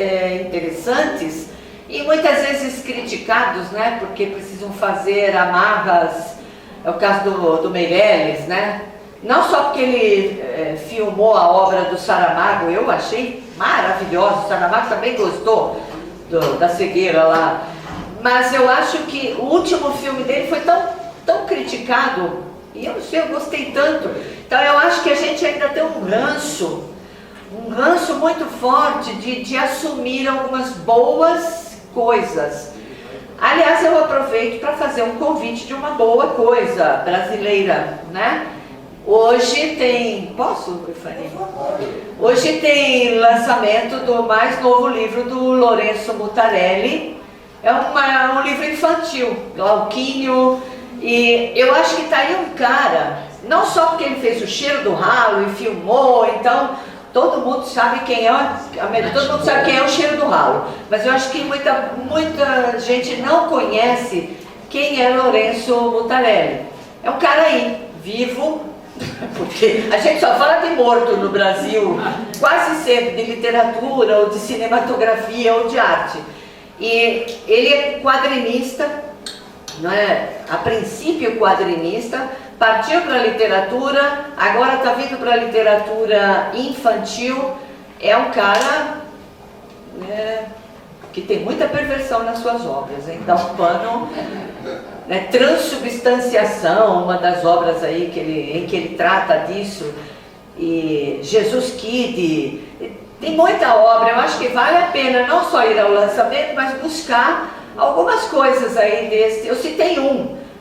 interessantes e muitas vezes criticados, né? Porque precisam fazer amarras. É o caso do Meirelles, né? Não só porque ele filmou a obra do Saramago, eu achei maravilhoso, o Saramago também gostou da cegueira lá. Mas eu acho que o último filme dele foi tão criticado, e eu não sei, eu gostei tanto. Então eu acho que a gente ainda tem um ranço muito forte de assumir algumas boas coisas. Aliás, eu aproveito para fazer um convite de uma boa coisa brasileira, né? Hoje tem... Posso, Ifani? Hoje tem lançamento do mais novo livro do Lourenço Mutarelli. É um livro infantil, Glauquinho, e eu acho que está aí um cara, não só porque ele fez O Cheiro do Ralo e filmou, então todo mundo sabe quem é, todo mundo sabe quem é O Cheiro do Ralo, mas eu acho que muita gente não conhece quem é Lourenço Mutarelli. É um cara aí, vivo, porque a gente só fala de morto no Brasil, quase sempre de literatura, ou de cinematografia, ou de arte. E ele é quadrinista, não é? A princípio quadrinista, partiu para a literatura, agora está vindo para a literatura infantil. É um cara que tem muita perversão nas suas obras, hein? Dá um pano, né? Transubstanciação, uma das obras aí em que ele trata disso, e Jesus Kid. Tem muita obra, eu acho que vale a pena não só ir ao lançamento, mas buscar algumas coisas aí desse. Eu citei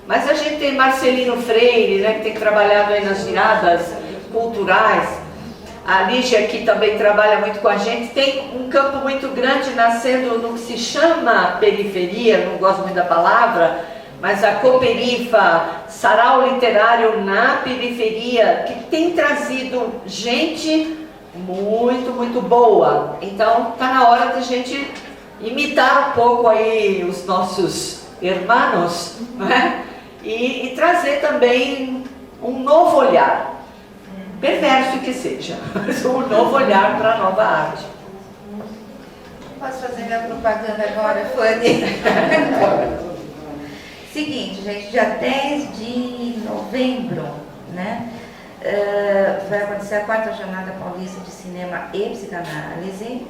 mas a gente tem Marcelino Freire, né, que tem trabalhado aí nas viradas culturais. A Lígia aqui também trabalha muito com a gente. Tem um campo muito grande nascendo no que se chama periferia, não gosto muito da palavra, mas a Cooperifa, sarau literário na periferia, que tem trazido gente muito boa. Então está na hora de a gente imitar um pouco aí os nossos irmãos, né? E trazer também um novo olhar, perverso que seja, mas um novo olhar para a nova arte. Posso fazer minha propaganda agora, Fanny? Seguinte, gente, dia 10 de novembro, né? Vai acontecer a 4ª Jornada Paulista de Cinema e Psicanálise.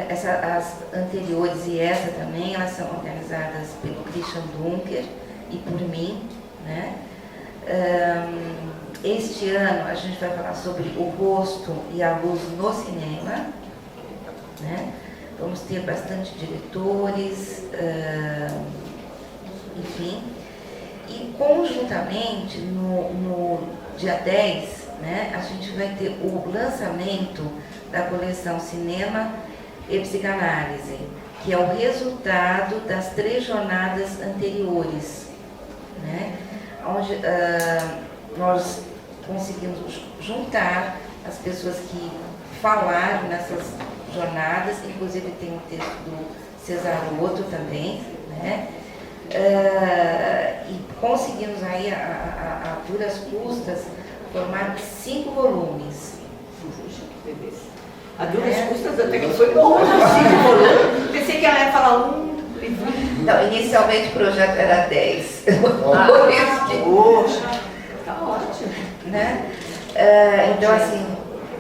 As anteriores e essa também, elas são organizadas pelo Christian Dunker e por mim, né? Este ano a gente vai falar sobre o rosto e a luz no cinema, né? Vamos ter bastante diretores, enfim. E conjuntamente, no dia 10, né, a gente vai ter o lançamento da coleção Cinema e Psicanálise, que é o resultado das 3 jornadas anteriores, né, onde nós conseguimos juntar as pessoas que falaram nessas jornadas, inclusive tem um texto do Cesaroto também, né? E conseguimos aí a duras custas formar 5 volumes. A duras custas até que foi bom, 5 volumes. Pensei que ela ia falar Não, inicialmente o projeto era 10. Por isso que... Tá ótimo. Né? Então, assim,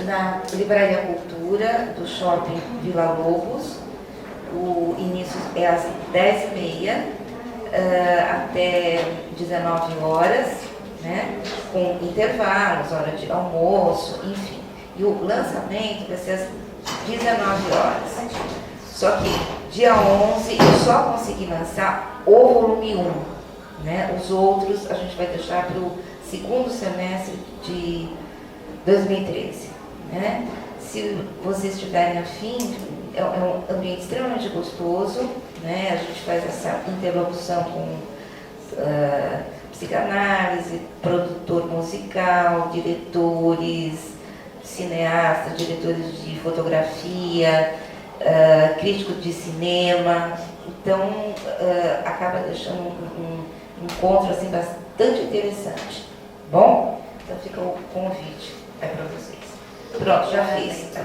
na Livraria Cultura do Shopping Vila Lobos, o início é às 10h30 até 19 horas, né? Com intervalos, hora de almoço, enfim. E o lançamento vai ser às 19 horas. Só que dia 11 eu só consegui lançar o volume 1. né? Os outros a gente vai deixar para o segundo semestre de 2013, né? Se vocês tiverem afim, é um ambiente extremamente gostoso, né? A gente faz essa interlocução com psicanálise, produtor musical, diretores, cineastas, diretores de fotografia, críticos de cinema. Então, acaba deixando um encontro assim, bastante interessante. Bom? Então fica o convite para vocês. Pronto, já fiz. Tá?